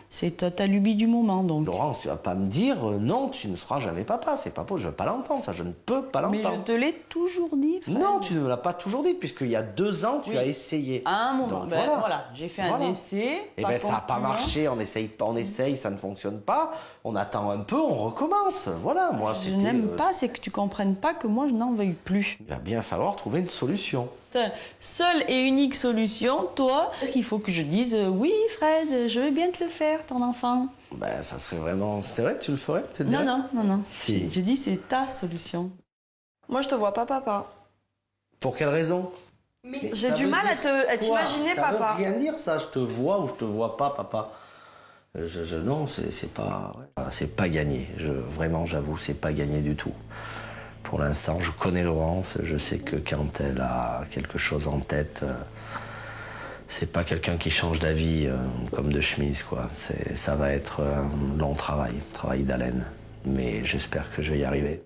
c'est ta lubie du moment. Donc. Laurence, tu vas pas me dire non, tu ne seras jamais papa. C'est pas possible, je veux pas l'entendre, ça, je ne peux pas l'entendre. Mais je te l'ai toujours dit, Fred. Non, tu ne me l'as pas toujours dit, puisqu'il y a 2 ans, tu as essayé. À un moment, donc, voilà. J'ai fait un essai. Et ben ça n'a pas marché, on essaye, ça ne fonctionne pas. On attend un peu, on recommence. Voilà, moi je n'aime pas, c'est que tu comprennes pas que moi je n'en veuille plus. Il va bien falloir trouver une solution. Seule et unique solution, toi, il faut que je dise oui, Fred, je veux bien te le faire, ton enfant. Ben, ça serait vraiment. C'est vrai que tu le ferais? Non. Si. Je dis c'est ta solution. Moi, je te vois pas papa. Pour quelle raison? J'ai du mal à t'imaginer papa. Ça veut rien dire ça, je te vois ou je te vois pas papa. Non, c'est pas. Ouais. C'est pas gagné. Vraiment, j'avoue, c'est pas gagné du tout. Pour l'instant, je connais Laurence, je sais que quand elle a quelque chose en tête, c'est pas quelqu'un qui change d'avis comme de chemise, quoi. Ça va être un long travail d'haleine, mais j'espère que je vais y arriver.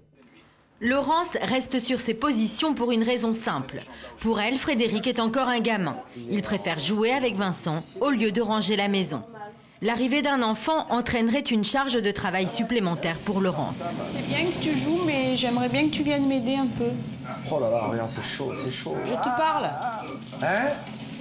Laurence reste sur ses positions pour une raison simple. Pour elle, Frédéric est encore un gamin. Il préfère jouer avec Vincent au lieu de ranger la maison. L'arrivée d'un enfant entraînerait une charge de travail supplémentaire pour Laurence. C'est bien que tu joues, mais j'aimerais bien que tu viennes m'aider un peu. Oh là là, regarde, c'est chaud, c'est chaud. Je te parle. Hein?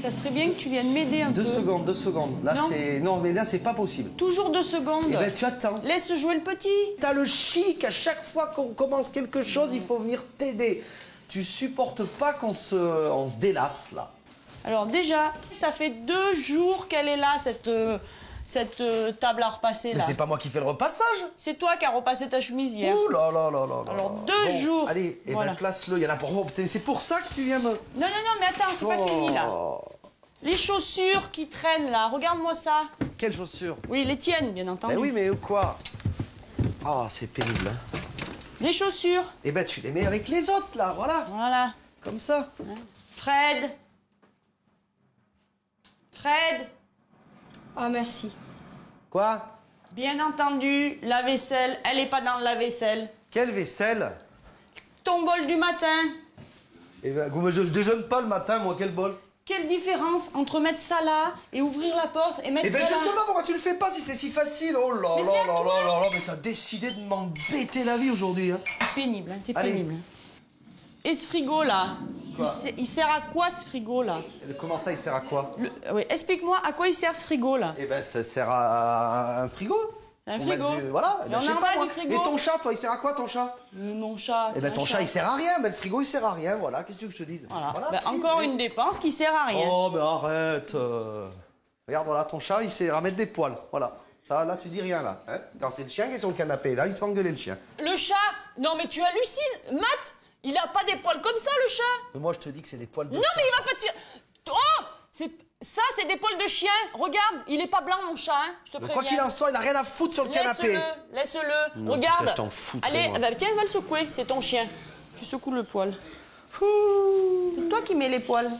Ça serait bien que tu viennes m'aider un peu. 2 secondes. Là, c'est... Non, mais là, c'est pas possible. Toujours 2 secondes. Eh ben, tu attends. Laisse jouer le petit. T'as le chic, à chaque fois qu'on commence quelque chose, il faut venir t'aider. Tu supportes pas qu'on on se délasse, là. Alors déjà, ça fait 2 jours qu'elle est là, cette table à repasser, là. Mais c'est pas moi qui fais le repassage. C'est toi qui as repassé ta chemise hier. Ouh là là là là. Alors 2 jours. Allez, et voilà. ben place-le, il y en a pour moi. C'est pour ça que tu viens me... Non, mais attends, c'est pas fini, là. Les chaussures qui traînent, là, regarde-moi ça. Quelles chaussures? Oui, les tiennes, bien entendu. Mais oui, mais quoi? Ah, c'est pénible, hein. Les chaussures. Eh ben, tu les mets avec les autres, là, voilà. Voilà. Comme ça. Fred. Ah, merci. Quoi? Bien entendu, la vaisselle, elle est pas dans le lave-vaisselle. Quelle vaisselle? Ton bol du matin. Eh ben, je déjeune pas le matin, moi, quel bol? Quelle différence entre mettre ça là et ouvrir la porte et mettre ça là? ça Eh ben justement, pourquoi tu le fais pas si c'est si facile? Oh là mais là là là là, mais ça a décidé de m'embêter la vie aujourd'hui, hein. T'es pénible, hein, t'es pénible. Et ce frigo là, il sert à quoi ce frigo là? Comment ça, il sert à quoi? Oui, explique-moi à quoi il sert ce frigo là? Eh ben, ça sert à un frigo. Un frigo. Voilà. Mais on en a du frigo. Et ton chat, toi, il sert à quoi ton chat? Mon chat. Eh ben ton chat, il sert à rien. Ben le frigo, il sert à rien. Voilà. Qu'est-ce que tu veux que je te dise? Voilà. Ben, encore une dépense qui sert à rien. Oh, mais arrête. Regarde, voilà, ton chat, il sert à mettre des poils. Voilà. Ça, là, tu dis rien, là. Hein? Quand c'est le chien qui est sur le canapé, là, il se fait engueuler le chien. Le chat? Non, mais tu hallucines. Matt, il a pas des poils comme ça, le chat. Mais moi, je te dis que c'est des poils de non, chat. Non, mais il va pas tirer. Oh! Ça, c'est des poils de chien. Regarde, il est pas blanc, mon chat, hein. Je te préviens. Quoi qu'il en soit, il a rien à foutre sur le canapé. Laisse-le. Regarde. Je t'en fous. Allez, bah, tiens, va le secouer. C'est ton chien. Tu secoues le poil. C'est toi qui mets les poils.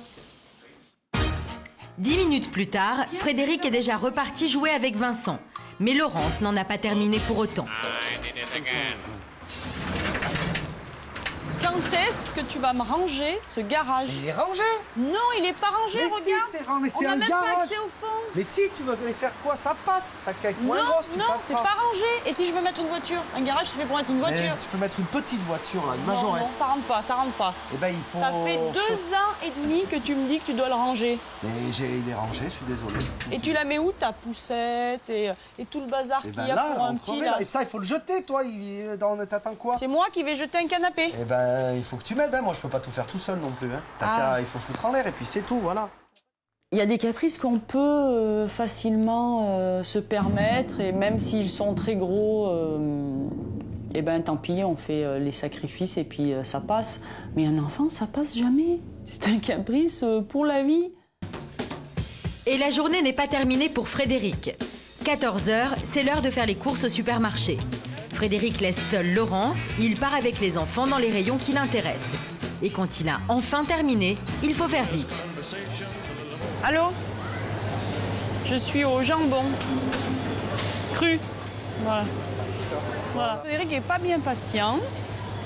10 minutes plus tard, Frédéric est déjà reparti jouer avec Vincent. Mais Laurence n'en a pas terminé pour autant. Quand est-ce que tu vas me ranger ce garage? Il est rangé? Non, il est pas rangé, mais regarde. Si, c'est rangé, c'est un garage. On n'a même pas accès au fond. Mais tu veux aller faire quoi? Ça passe. T'as qu'à être moins grosse, tu passeras. Non, c'est pas rangé. Et si je veux mettre une voiture? Un garage, c'est fait pour mettre une voiture. Mais tu peux mettre une petite voiture, là, une majorette. Non, ça rentre pas. Eh ben, il faut... Ça fait 2 ans et demi que tu me dis que tu dois le ranger. Mais il est rangé, je suis désolé. Et tu la mets où, ta poussette et tout le bazar qu'il y a là, pour un petit, là? Et ça, il faut le jeter, toi. T'attends quoi? C'est moi qui vais jeter un canapé. Eh ben, il faut que tu m'aides, hein. Moi, je peux pas tout faire tout seul non plus, hein. Il faut foutre en l'air et puis c'est tout, voilà. Il y a des caprices qu'on peut facilement se permettre, et même s'ils sont très gros, eh ben tant pis, on fait les sacrifices et puis ça passe. Mais un enfant, ça passe jamais. C'est un caprice pour la vie. Et la journée n'est pas terminée pour Frédéric. 14h, c'est l'heure de faire les courses au supermarché. Frédéric laisse seul Laurence, il part avec les enfants dans les rayons qui l'intéressent. Et quand il a enfin terminé, il faut faire vite. Allô? Je suis au jambon. Cru. Voilà. Frédéric n'est pas bien patient.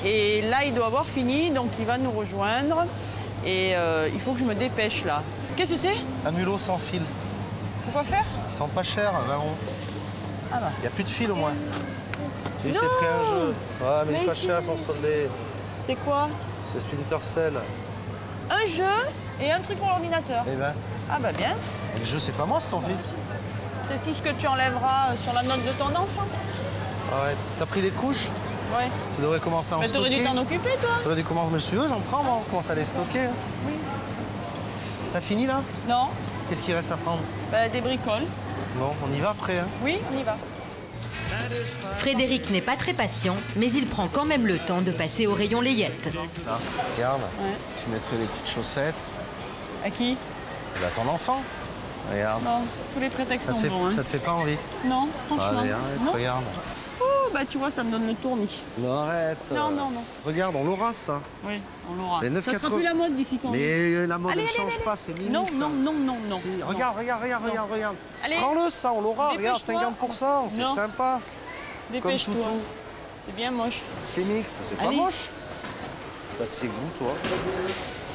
Et là, il doit avoir fini, donc il va nous rejoindre. Et il faut que je me dépêche, là. Qu'est-ce que c'est? Un mulot sans fil. Pourquoi faire? Ils sont pas chers, 20 €. Ah bah. Il n'y a plus de fil, au moins. Oui, c'est pris un jeu. Ah, mais pas cher, ils sont soldés. C'est quoi? C'est Splinter Cell. Un jeu et un truc pour l'ordinateur. Eh ben. Ah bah bien. Et le jeu, c'est pas moi, c'est ton fils. C'est tout ce que tu enlèveras sur la note de ton enfant. Arrête. T'as pris des couches? Ouais. Tu devrais commencer à en stocker. Mais t'aurais dû t'en occuper, toi. T'aurais dû commencer. Mais si tu veux, j'en prends, moi. On commence à les stocker. Oui. T'as fini, là? Non. Qu'est-ce qu'il reste à prendre? Bah, des bricoles. Bon, on y va après, hein? Oui, on y va. Frédéric n'est pas très patient, mais il prend quand même le temps de passer au rayon layette. Ah, regarde, tu mettrais des petites chaussettes. À qui? À ton enfant. Regarde. Non, tous les prétextes sont bons. Ça te fait pas envie? Non, franchement. Allez, arrête, non. regarde. Oh, bah tu vois, ça me donne le tournis. Non, arrête. Non. Regarde, on l'aura, ça. Oui, on l'aura. Les 9,80. Ça sera plus la mode d'ici quand même. Mais la mode ne change pas, c'est mini. Non. Si, regarde. Allez. Prends-le, ça, on l'aura. Regarde, 50%, c'est sympa. Dépêche-toi. C'est bien moche. C'est mixte, c'est pas moche. T'as de ses goûts, toi.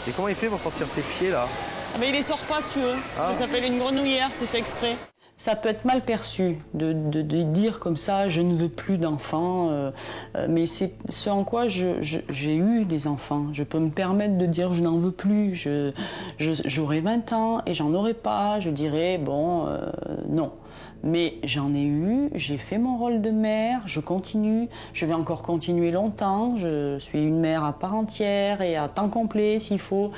Et comment il fait pour sortir ses pieds, là? Ah, mais il les sort pas, si tu veux. Ça s'appelle une grenouillère, c'est fait exprès. Ça peut être mal perçu de dire comme ça, je ne veux plus d'enfants, mais c'est ce en quoi j'ai eu des enfants. Je peux me permettre de dire je n'en veux plus, j'aurai 20 ans et j'en aurai pas, je dirais bon, non. Mais j'en ai eu, j'ai fait mon rôle de mère, je continue, je vais encore continuer longtemps, je suis une mère à part entière et à temps complet s'il faut,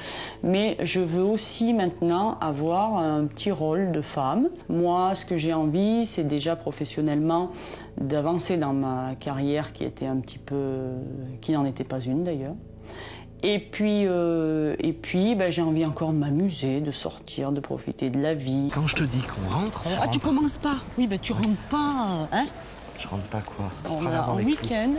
mais je veux aussi maintenant avoir un petit rôle de femme. Moi, ce que j'ai envie, c'est déjà professionnellement d'avancer dans ma carrière qui était un petit peu, qui n'en était pas une d'ailleurs. Et puis ben, j'ai envie encore de m'amuser, de sortir, de profiter de la vie. Quand je te dis qu'on rentre, on rentre. Ah, tu commences pas. Oui, ben tu rentres pas, hein? Je rentre pas quoi? On est en week-end.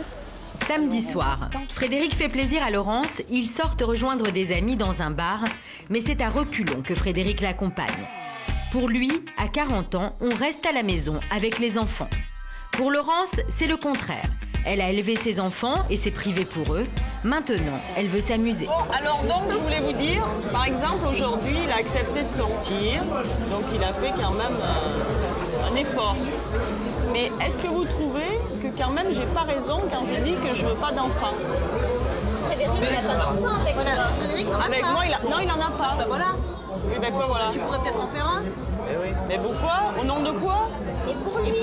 Samedi soir, Frédéric fait plaisir à Laurence. Ils sortent rejoindre des amis dans un bar, mais c'est à reculons que Frédéric l'accompagne. Pour lui, à 40 ans, on reste à la maison avec les enfants. Pour Laurence, c'est le contraire. Elle a élevé ses enfants et s'est privée pour eux. Maintenant, elle veut s'amuser. Bon, alors donc, je voulais vous dire, par exemple, aujourd'hui, il a accepté de sortir. Donc, il a fait quand même un effort. Mais est-ce que vous trouvez que quand même, j'ai pas raison quand je dis que je veux pas d'enfant? Frédéric, il n'a pas d'enfant avec toi. Frédéric, avec moi, non, il en a pas. Ben voilà. Oui, ben quoi, voilà. Tu pourrais peut-être en faire un. Mais pourquoi? Au nom de quoi? Et pour lui.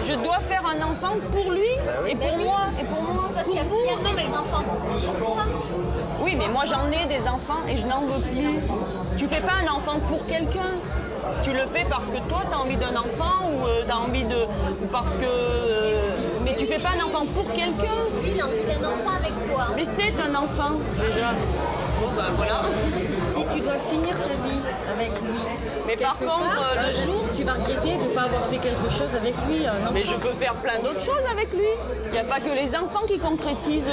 Je dois faire un enfant pour lui et pour moi. Et pour moi. Toi, tu as fait des enfants. Oui, mais moi j'en ai des enfants et je n'en veux plus. Tu fais pas un enfant pour quelqu'un. Tu le fais parce que toi, tu as envie d'un enfant ou tu as envie de... parce que... mais tu fais pas un enfant pour quelqu'un. Lui, il a envie d'un enfant avec toi. Mais c'est un enfant, déjà. Bon, ben voilà. Si tu dois finir ta vie avec lui... Mais par contre, un jour, tu vas regretter de ne pas avoir fait quelque chose avec lui. Mais je peux faire plein d'autres choses avec lui. Il n'y a pas que les enfants qui concrétisent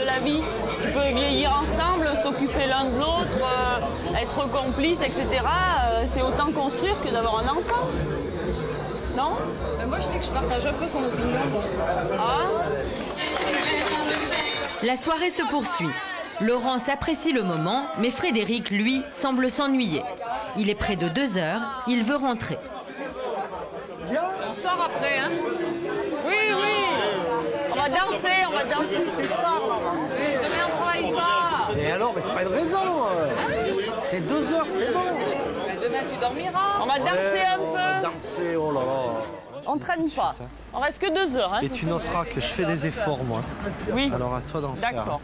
la vie. Tu peux vieillir ensemble, s'occuper l'un de l'autre, être complices, etc. C'est autant construire que d'avoir un enfant. Non? Moi, je sais que je partage un peu son opinion. Ah. La soirée se poursuit. Laurence apprécie le moment, mais Frédéric, lui, semble s'ennuyer. Il est près de 2 heures, il veut rentrer. On sort après, hein? Oui, oui. On va danser, C'est tard, là. Demain, on travaille pas. Et alors, mais c'est pas une raison. C'est 2 heures, c'est bon. Demain, tu dormiras. On va danser un peu. Danser, oh là là. On traîne pas. On reste que 2 heures, hein? Et tu noteras que je fais des efforts, moi. Oui. Alors à toi d'en faire. D'accord.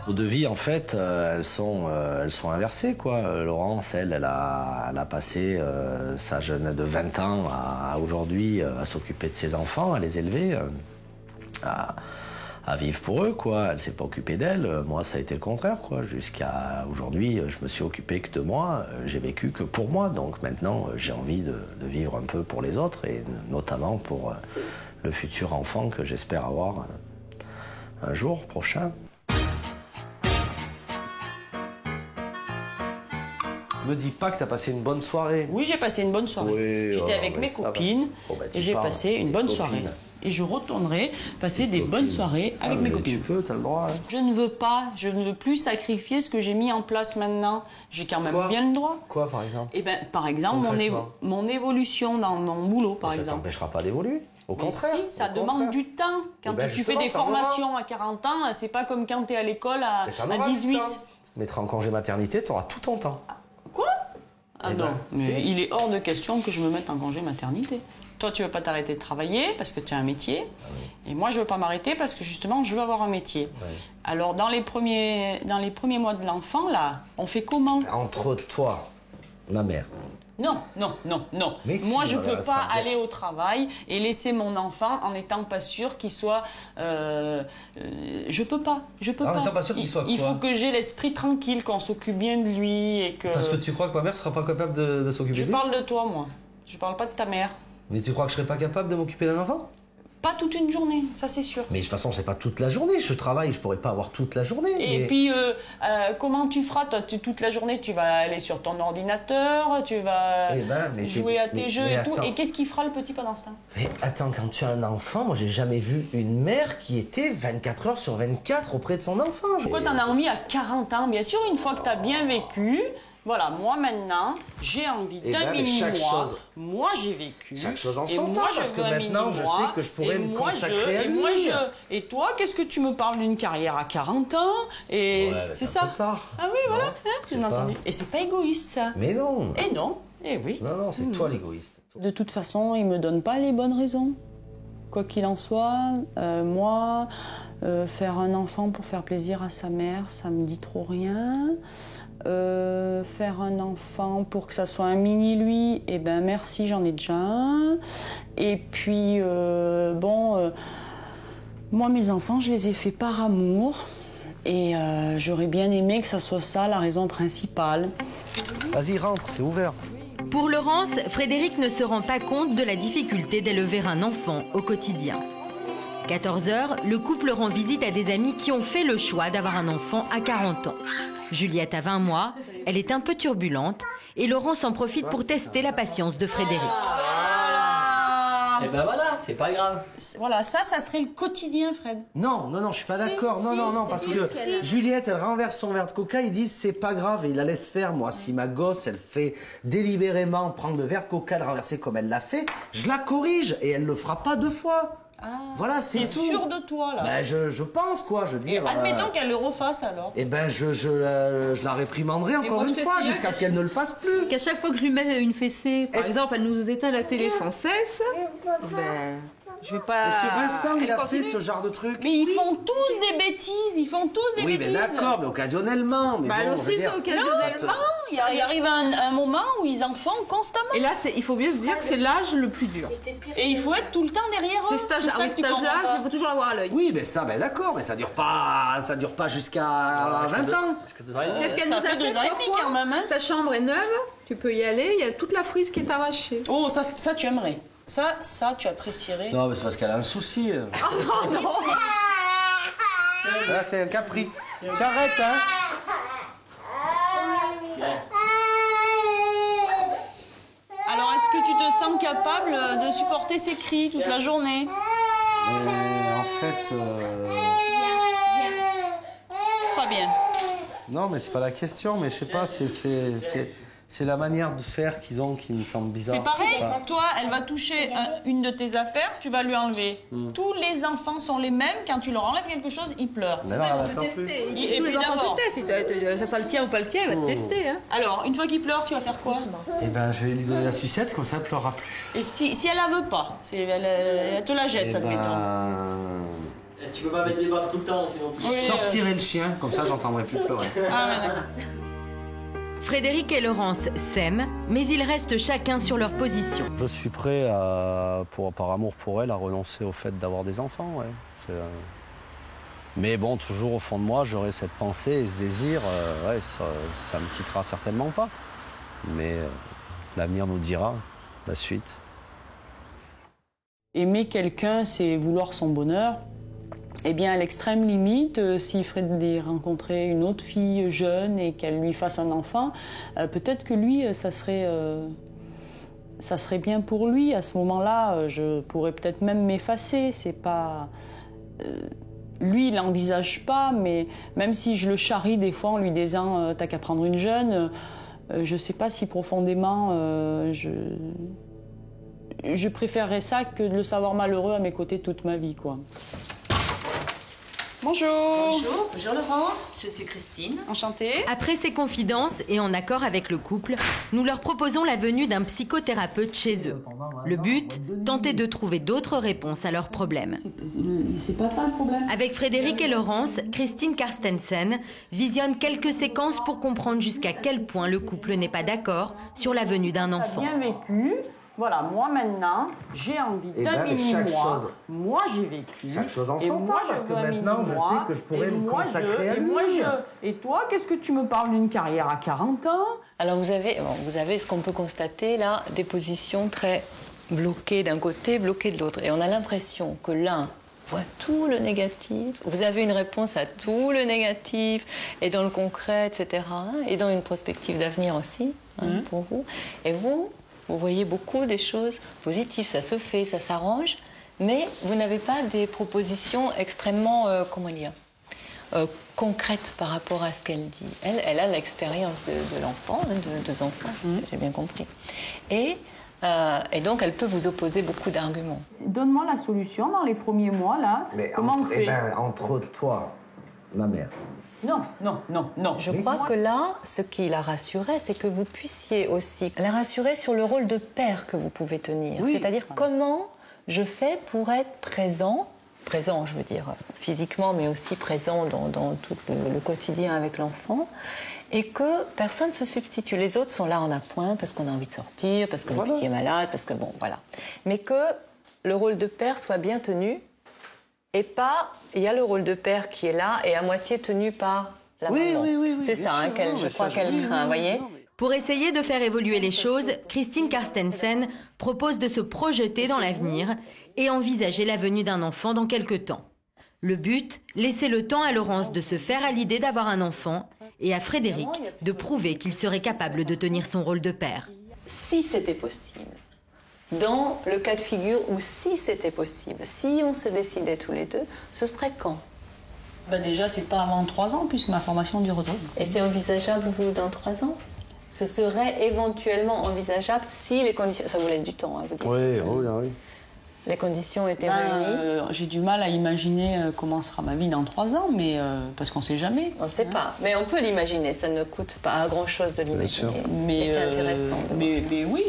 Nos devis, en fait, elles sont inversées, quoi. Laurence, elle a passé sa jeune de 20 ans à aujourd'hui à s'occuper de ses enfants, à les élever, à vivre pour eux, quoi. Elle s'est pas occupée d'elle. Moi, ça a été le contraire, quoi. Jusqu'à aujourd'hui, je me suis occupé que de moi. J'ai vécu que pour moi. Donc maintenant, j'ai envie de vivre un peu pour les autres et notamment pour le futur enfant que j'espère avoir un jour prochain. Me dis pas que t'as passé une bonne soirée. Oui, j'ai passé une bonne soirée. Oui, j'étais avec mes copines et j'ai passé une bonne soirée. Et je retournerai passer des bonnes soirées avec mes copines. Tu peux, t'as le droit. Hein. Je ne veux plus sacrifier ce que j'ai mis en place maintenant. J'ai quand même bien le droit. Quoi, par exemple? Eh ben, par exemple, mon évolution dans mon boulot, par exemple. Ça t'empêchera pas d'évoluer. Au contraire. Mais si, ça demande du temps. Quand tu fais des formations à 40 ans, c'est pas comme quand tu es à l'école à 18. Tu te mettras en congé maternité, tu auras tout ton temps. Quoi? Ah non, mais il est hors de question que je me mette en congé maternité. Toi, tu veux pas t'arrêter de travailler parce que tu as un métier. Et moi, je veux pas m'arrêter parce que justement, je veux avoir un métier. Alors, dans les premiers mois de l'enfant, là, on fait comment? Entre toi, ma mère. Non. Mais moi, si, je peux pas aller au travail et laisser mon enfant en n'étant pas sûr qu'il soit... je peux pas. En n'étant pas sûr qu'il soit quoi? Il faut que j'ai l'esprit tranquille, qu'on s'occupe bien de lui et que... Parce que tu crois que ma mère sera pas capable de s'occuper de lui? Je parle de toi, moi. Je parle pas de ta mère. Mais tu crois que je serais pas capable de m'occuper d'un enfant? Pas toute une journée, ça c'est sûr. Mais de toute façon, c'est pas toute la journée. Je travaille, je pourrais pas avoir toute la journée. Et puis, comment tu feras? Toi, toute la journée, tu vas aller sur ton ordinateur, tu vas jouer à tes jeux et tout. Et qu'est-ce qu'il fera le petit pendant ce temps? Mais attends, quand tu as un enfant, moi j'ai jamais vu une mère qui était 24 heures sur 24 auprès de son enfant. Pourquoi t'en as remis à 40 ans? Bien sûr, une fois que t'as bien vécu, Voilà, moi maintenant, j'ai envie d'un mini-moi. Moi, j'ai vécu. Chaque chose en et son moi, temps, parce que maintenant, je sais que je pourrais me consacrer à lui. Et toi, qu'est-ce que tu me parles d'une carrière à 40 ans? Et c'est ça. Tard. Ah oui, voilà, hein, j'ai entendu. Et c'est pas égoïste, ça. Mais non. Et non, et oui. Non, non, c'est toi l'égoïste. De toute façon, il me donne pas les bonnes raisons. Quoi qu'il en soit, moi, faire un enfant pour faire plaisir à sa mère, ça me dit trop rien. Faire un enfant pour que ça soit un mini lui, eh ben merci, j'en ai déjà un. Et puis, moi, mes enfants, je les ai faits par amour. Et j'aurais bien aimé que ça soit ça la raison principale. Vas-y, rentre, c'est ouvert. Pour Laurence, Frédéric ne se rend pas compte de la difficulté d'élever un enfant au quotidien. 14h, le couple rend visite à des amis qui ont fait le choix d'avoir un enfant à 40 ans. Juliette a 20 mois, elle est un peu turbulente et Laurence en profite pour tester la patience de Frédéric. Et ben voilà, c'est pas grave. Voilà, ça serait le quotidien, Fred. Non, je suis pas d'accord. Non, parce que Juliette, elle renverse son verre de coca, ils disent c'est pas grave et il la laisse faire. Moi, si ma gosse, elle fait délibérément prendre le verre de coca, le renverser comme elle l'a fait, je la corrige et elle le fera pas 2 fois. Voilà, c'est tout. T'es sûr de toi, là? Ben, je pense, quoi, je veux dire... admettons qu'elle le refasse, alors. Eh ben, je la réprimanderai encore une fois, jusqu'à ce qu'elle ne le fasse plus. Qu'à chaque fois que je lui mets une fessée, par exemple, elle nous éteint la télé sans cesse, ben... Je vais pas... Est-ce que Vincent, il a fait ce genre de truc? Mais ils font tous des bêtises, Oui, mais d'accord, mais occasionnellement. Mais elle aussi, c'est occasionnellement. Il arrive un moment où ils en font constamment. Et là, il faut bien se dire que c'est l'âge le plus dur. Et il faut être tout le temps derrière eux. Cet âge-là, il faut toujours l'avoir à l'œil. Oui, mais ça, d'accord, mais ça dure pas jusqu'à 20 ans. C'est ce qu'elle nous a fait 2 ans et demi quand même. Sa chambre est neuve, tu peux y aller, il y a toute la frise qui est arrachée. Oh, ça tu aimerais. Ça, tu apprécierais. Non, mais c'est parce qu'elle a un souci. Oh non. Là, c'est un caprice. Tu arrêtes, hein. Alors, est-ce que tu te sens capable de supporter ces cris toute la journée? En fait... Pas bien. Non, mais c'est pas la question, mais je sais pas, c'est la manière de faire qu'ils ont qui me semble bizarre. C'est pareil, toi, elle va toucher une de tes affaires, tu vas lui enlever. Tous les enfants sont les mêmes, quand tu leur enlèves quelque chose, ils pleurent. Mais non, ils vont te tester. Tous les enfants te testent, si ça sera le tien ou pas le tien, il va te tester. Hein. Alors, une fois qu'il pleure, tu vas faire quoi? Eh ben, je vais lui donner la sucette, comme ça, elle pleurera plus. Et si elle la veut pas, elle te la jette, admettons. Tu peux pas mettre des baffes tout le temps, sinon... Sortirez le chien, comme ça, j'entendrai plus pleurer. Ah, ouais, d'accord. Frédéric et Laurence s'aiment, mais ils restent chacun sur leur position. Je suis prêt, par amour pour elle, à renoncer au fait d'avoir des enfants, ouais. Mais bon, toujours au fond de moi, j'aurais cette pensée et ce désir, ça me quittera certainement pas. Mais l'avenir nous dira la suite. Aimer quelqu'un, c'est vouloir son bonheur. Eh bien, à l'extrême limite, si Fred rencontrait une autre fille jeune et qu'elle lui fasse un enfant, peut-être que lui, ça serait bien pour lui. À ce moment-là, je pourrais peut-être même m'effacer. C'est pas... lui, il n'envisage pas, mais même si je le charrie des fois en lui disant « t'as qu'à prendre une jeune », je sais pas si profondément je préférerais ça que de le savoir malheureux à mes côtés toute ma vie, quoi. Bonjour. Bonjour Laurence, je suis Christine. Enchantée. Après ces confidences et en accord avec le couple, nous leur proposons la venue d'un psychothérapeute chez eux. Le but, tenter de trouver d'autres réponses à leurs problèmes. C'est pas ça le problème. Avec Frédéric et Laurence, Christine Carstensen visionne quelques séquences pour comprendre jusqu'à quel point le couple n'est pas d'accord sur la venue d'un enfant. Bien vécu. Voilà, moi maintenant, j'ai envie d'un mini-moi. Moi, j'ai vécu. Chaque chose en son temps, parce que maintenant, je sais que je pourrais me consacrer à lui. Et toi, qu'est-ce que tu me parles d'une carrière à 40 ans? Alors, vous avez ce qu'on peut constater, là, des positions très bloquées d'un côté, bloquées de l'autre. Et on a l'impression que l'un voit tout le négatif. Vous avez une réponse à tout le négatif, et dans le concret, etc. Et dans une prospective d'avenir aussi, pour vous. Et vous voyez beaucoup des choses positives, ça se fait, ça s'arrange, mais vous n'avez pas des propositions extrêmement, comment dire, concrète par rapport à ce qu'elle dit. Elle a l'expérience de l'enfant, hein, de 2 enfants, j'ai bien compris. Et donc, elle peut vous opposer beaucoup d'arguments. Donne-moi la solution dans les premiers mois, là. Mais comment on fait? entre toi, ma mère. Non. Je crois que là, ce qui la rassurait, c'est que vous puissiez aussi la rassurer sur le rôle de père que vous pouvez tenir. Oui. C'est-à-dire comment je fais pour être présent, je veux dire physiquement, mais aussi présent dans tout le quotidien avec l'enfant, et que personne ne se substitue. Les autres sont là en appoint parce qu'on a envie de sortir, parce que le petit est malade, parce que bon, voilà. Mais que le rôle de père soit bien tenu, et pas, il y a le rôle de père qui est là et à moitié tenu par la maman. Oui, c'est ça, hein, je crois qu'elle craint, vous voyez. Pour essayer de faire évoluer les choses, Christine Carstensen propose de se projeter dans l'avenir et envisager la venue d'un enfant dans quelques temps. Le but, laisser le temps à Laurence de se faire à l'idée d'avoir un enfant et à Frédéric de prouver qu'il serait capable de tenir son rôle de père. Si c'était possible, dans le cas de figure où si c'était possible, si on se décidait tous les deux, ce serait quand? Déjà, c'est pas avant 3 ans, puisque ma formation dure 2 ans. Et c'est envisageable, vous, dans 3 ans? Ce serait éventuellement envisageable si les conditions... Ça vous laisse du temps, hein, vous dites. Oui. Les conditions étaient réunies. J'ai du mal à imaginer comment sera ma vie dans 3 ans, mais parce qu'on ne sait jamais. On ne sait pas, mais on peut l'imaginer. Ça ne coûte pas grand-chose de l'imaginer. Mais c'est intéressant. Mais oui,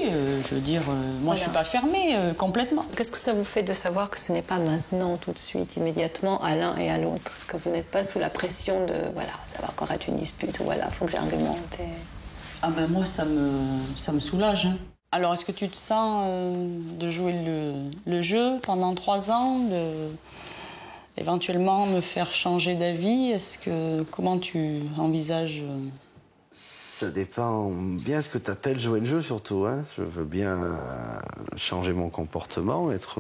je veux dire, moi je ne suis pas fermée complètement. Qu'est-ce que ça vous fait de savoir que ce n'est pas maintenant, tout de suite, immédiatement, à l'un et à l'autre? Que vous n'êtes pas sous la pression de, voilà, ça va encore être une dispute, voilà, il faut que j'argumente. Moi, ça me soulage. Hein. Alors, est-ce que tu te sens de jouer le jeu pendant 3 ans, éventuellement me faire changer d'avis? Comment tu envisages Ça dépend bien ce que tu appelles jouer le jeu, surtout. Hein. Je veux bien changer mon comportement, être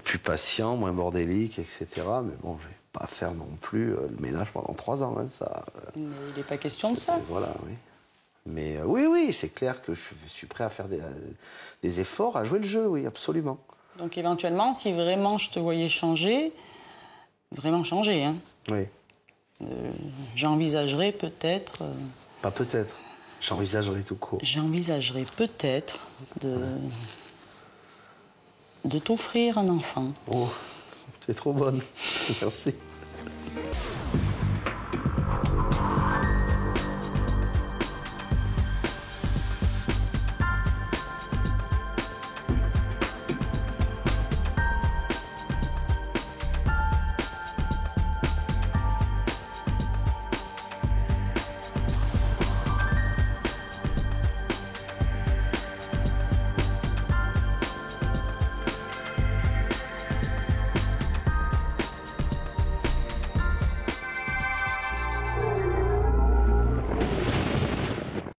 plus patient, moins bordélique, etc. Mais bon, je vais pas faire non plus le ménage pendant 3 ans. Hein, ça. Mais il n'est pas question de ça. Voilà, oui. Mais oui, c'est clair que je suis prêt à faire des efforts, à jouer le jeu, oui, absolument. Donc éventuellement, si vraiment je te voyais changer, vraiment changer, hein, oui. J'envisagerais peut-être... Pas peut-être, j'envisagerais tout court. J'envisagerais peut-être de t'offrir un enfant. Oh, tu es trop bonne, merci.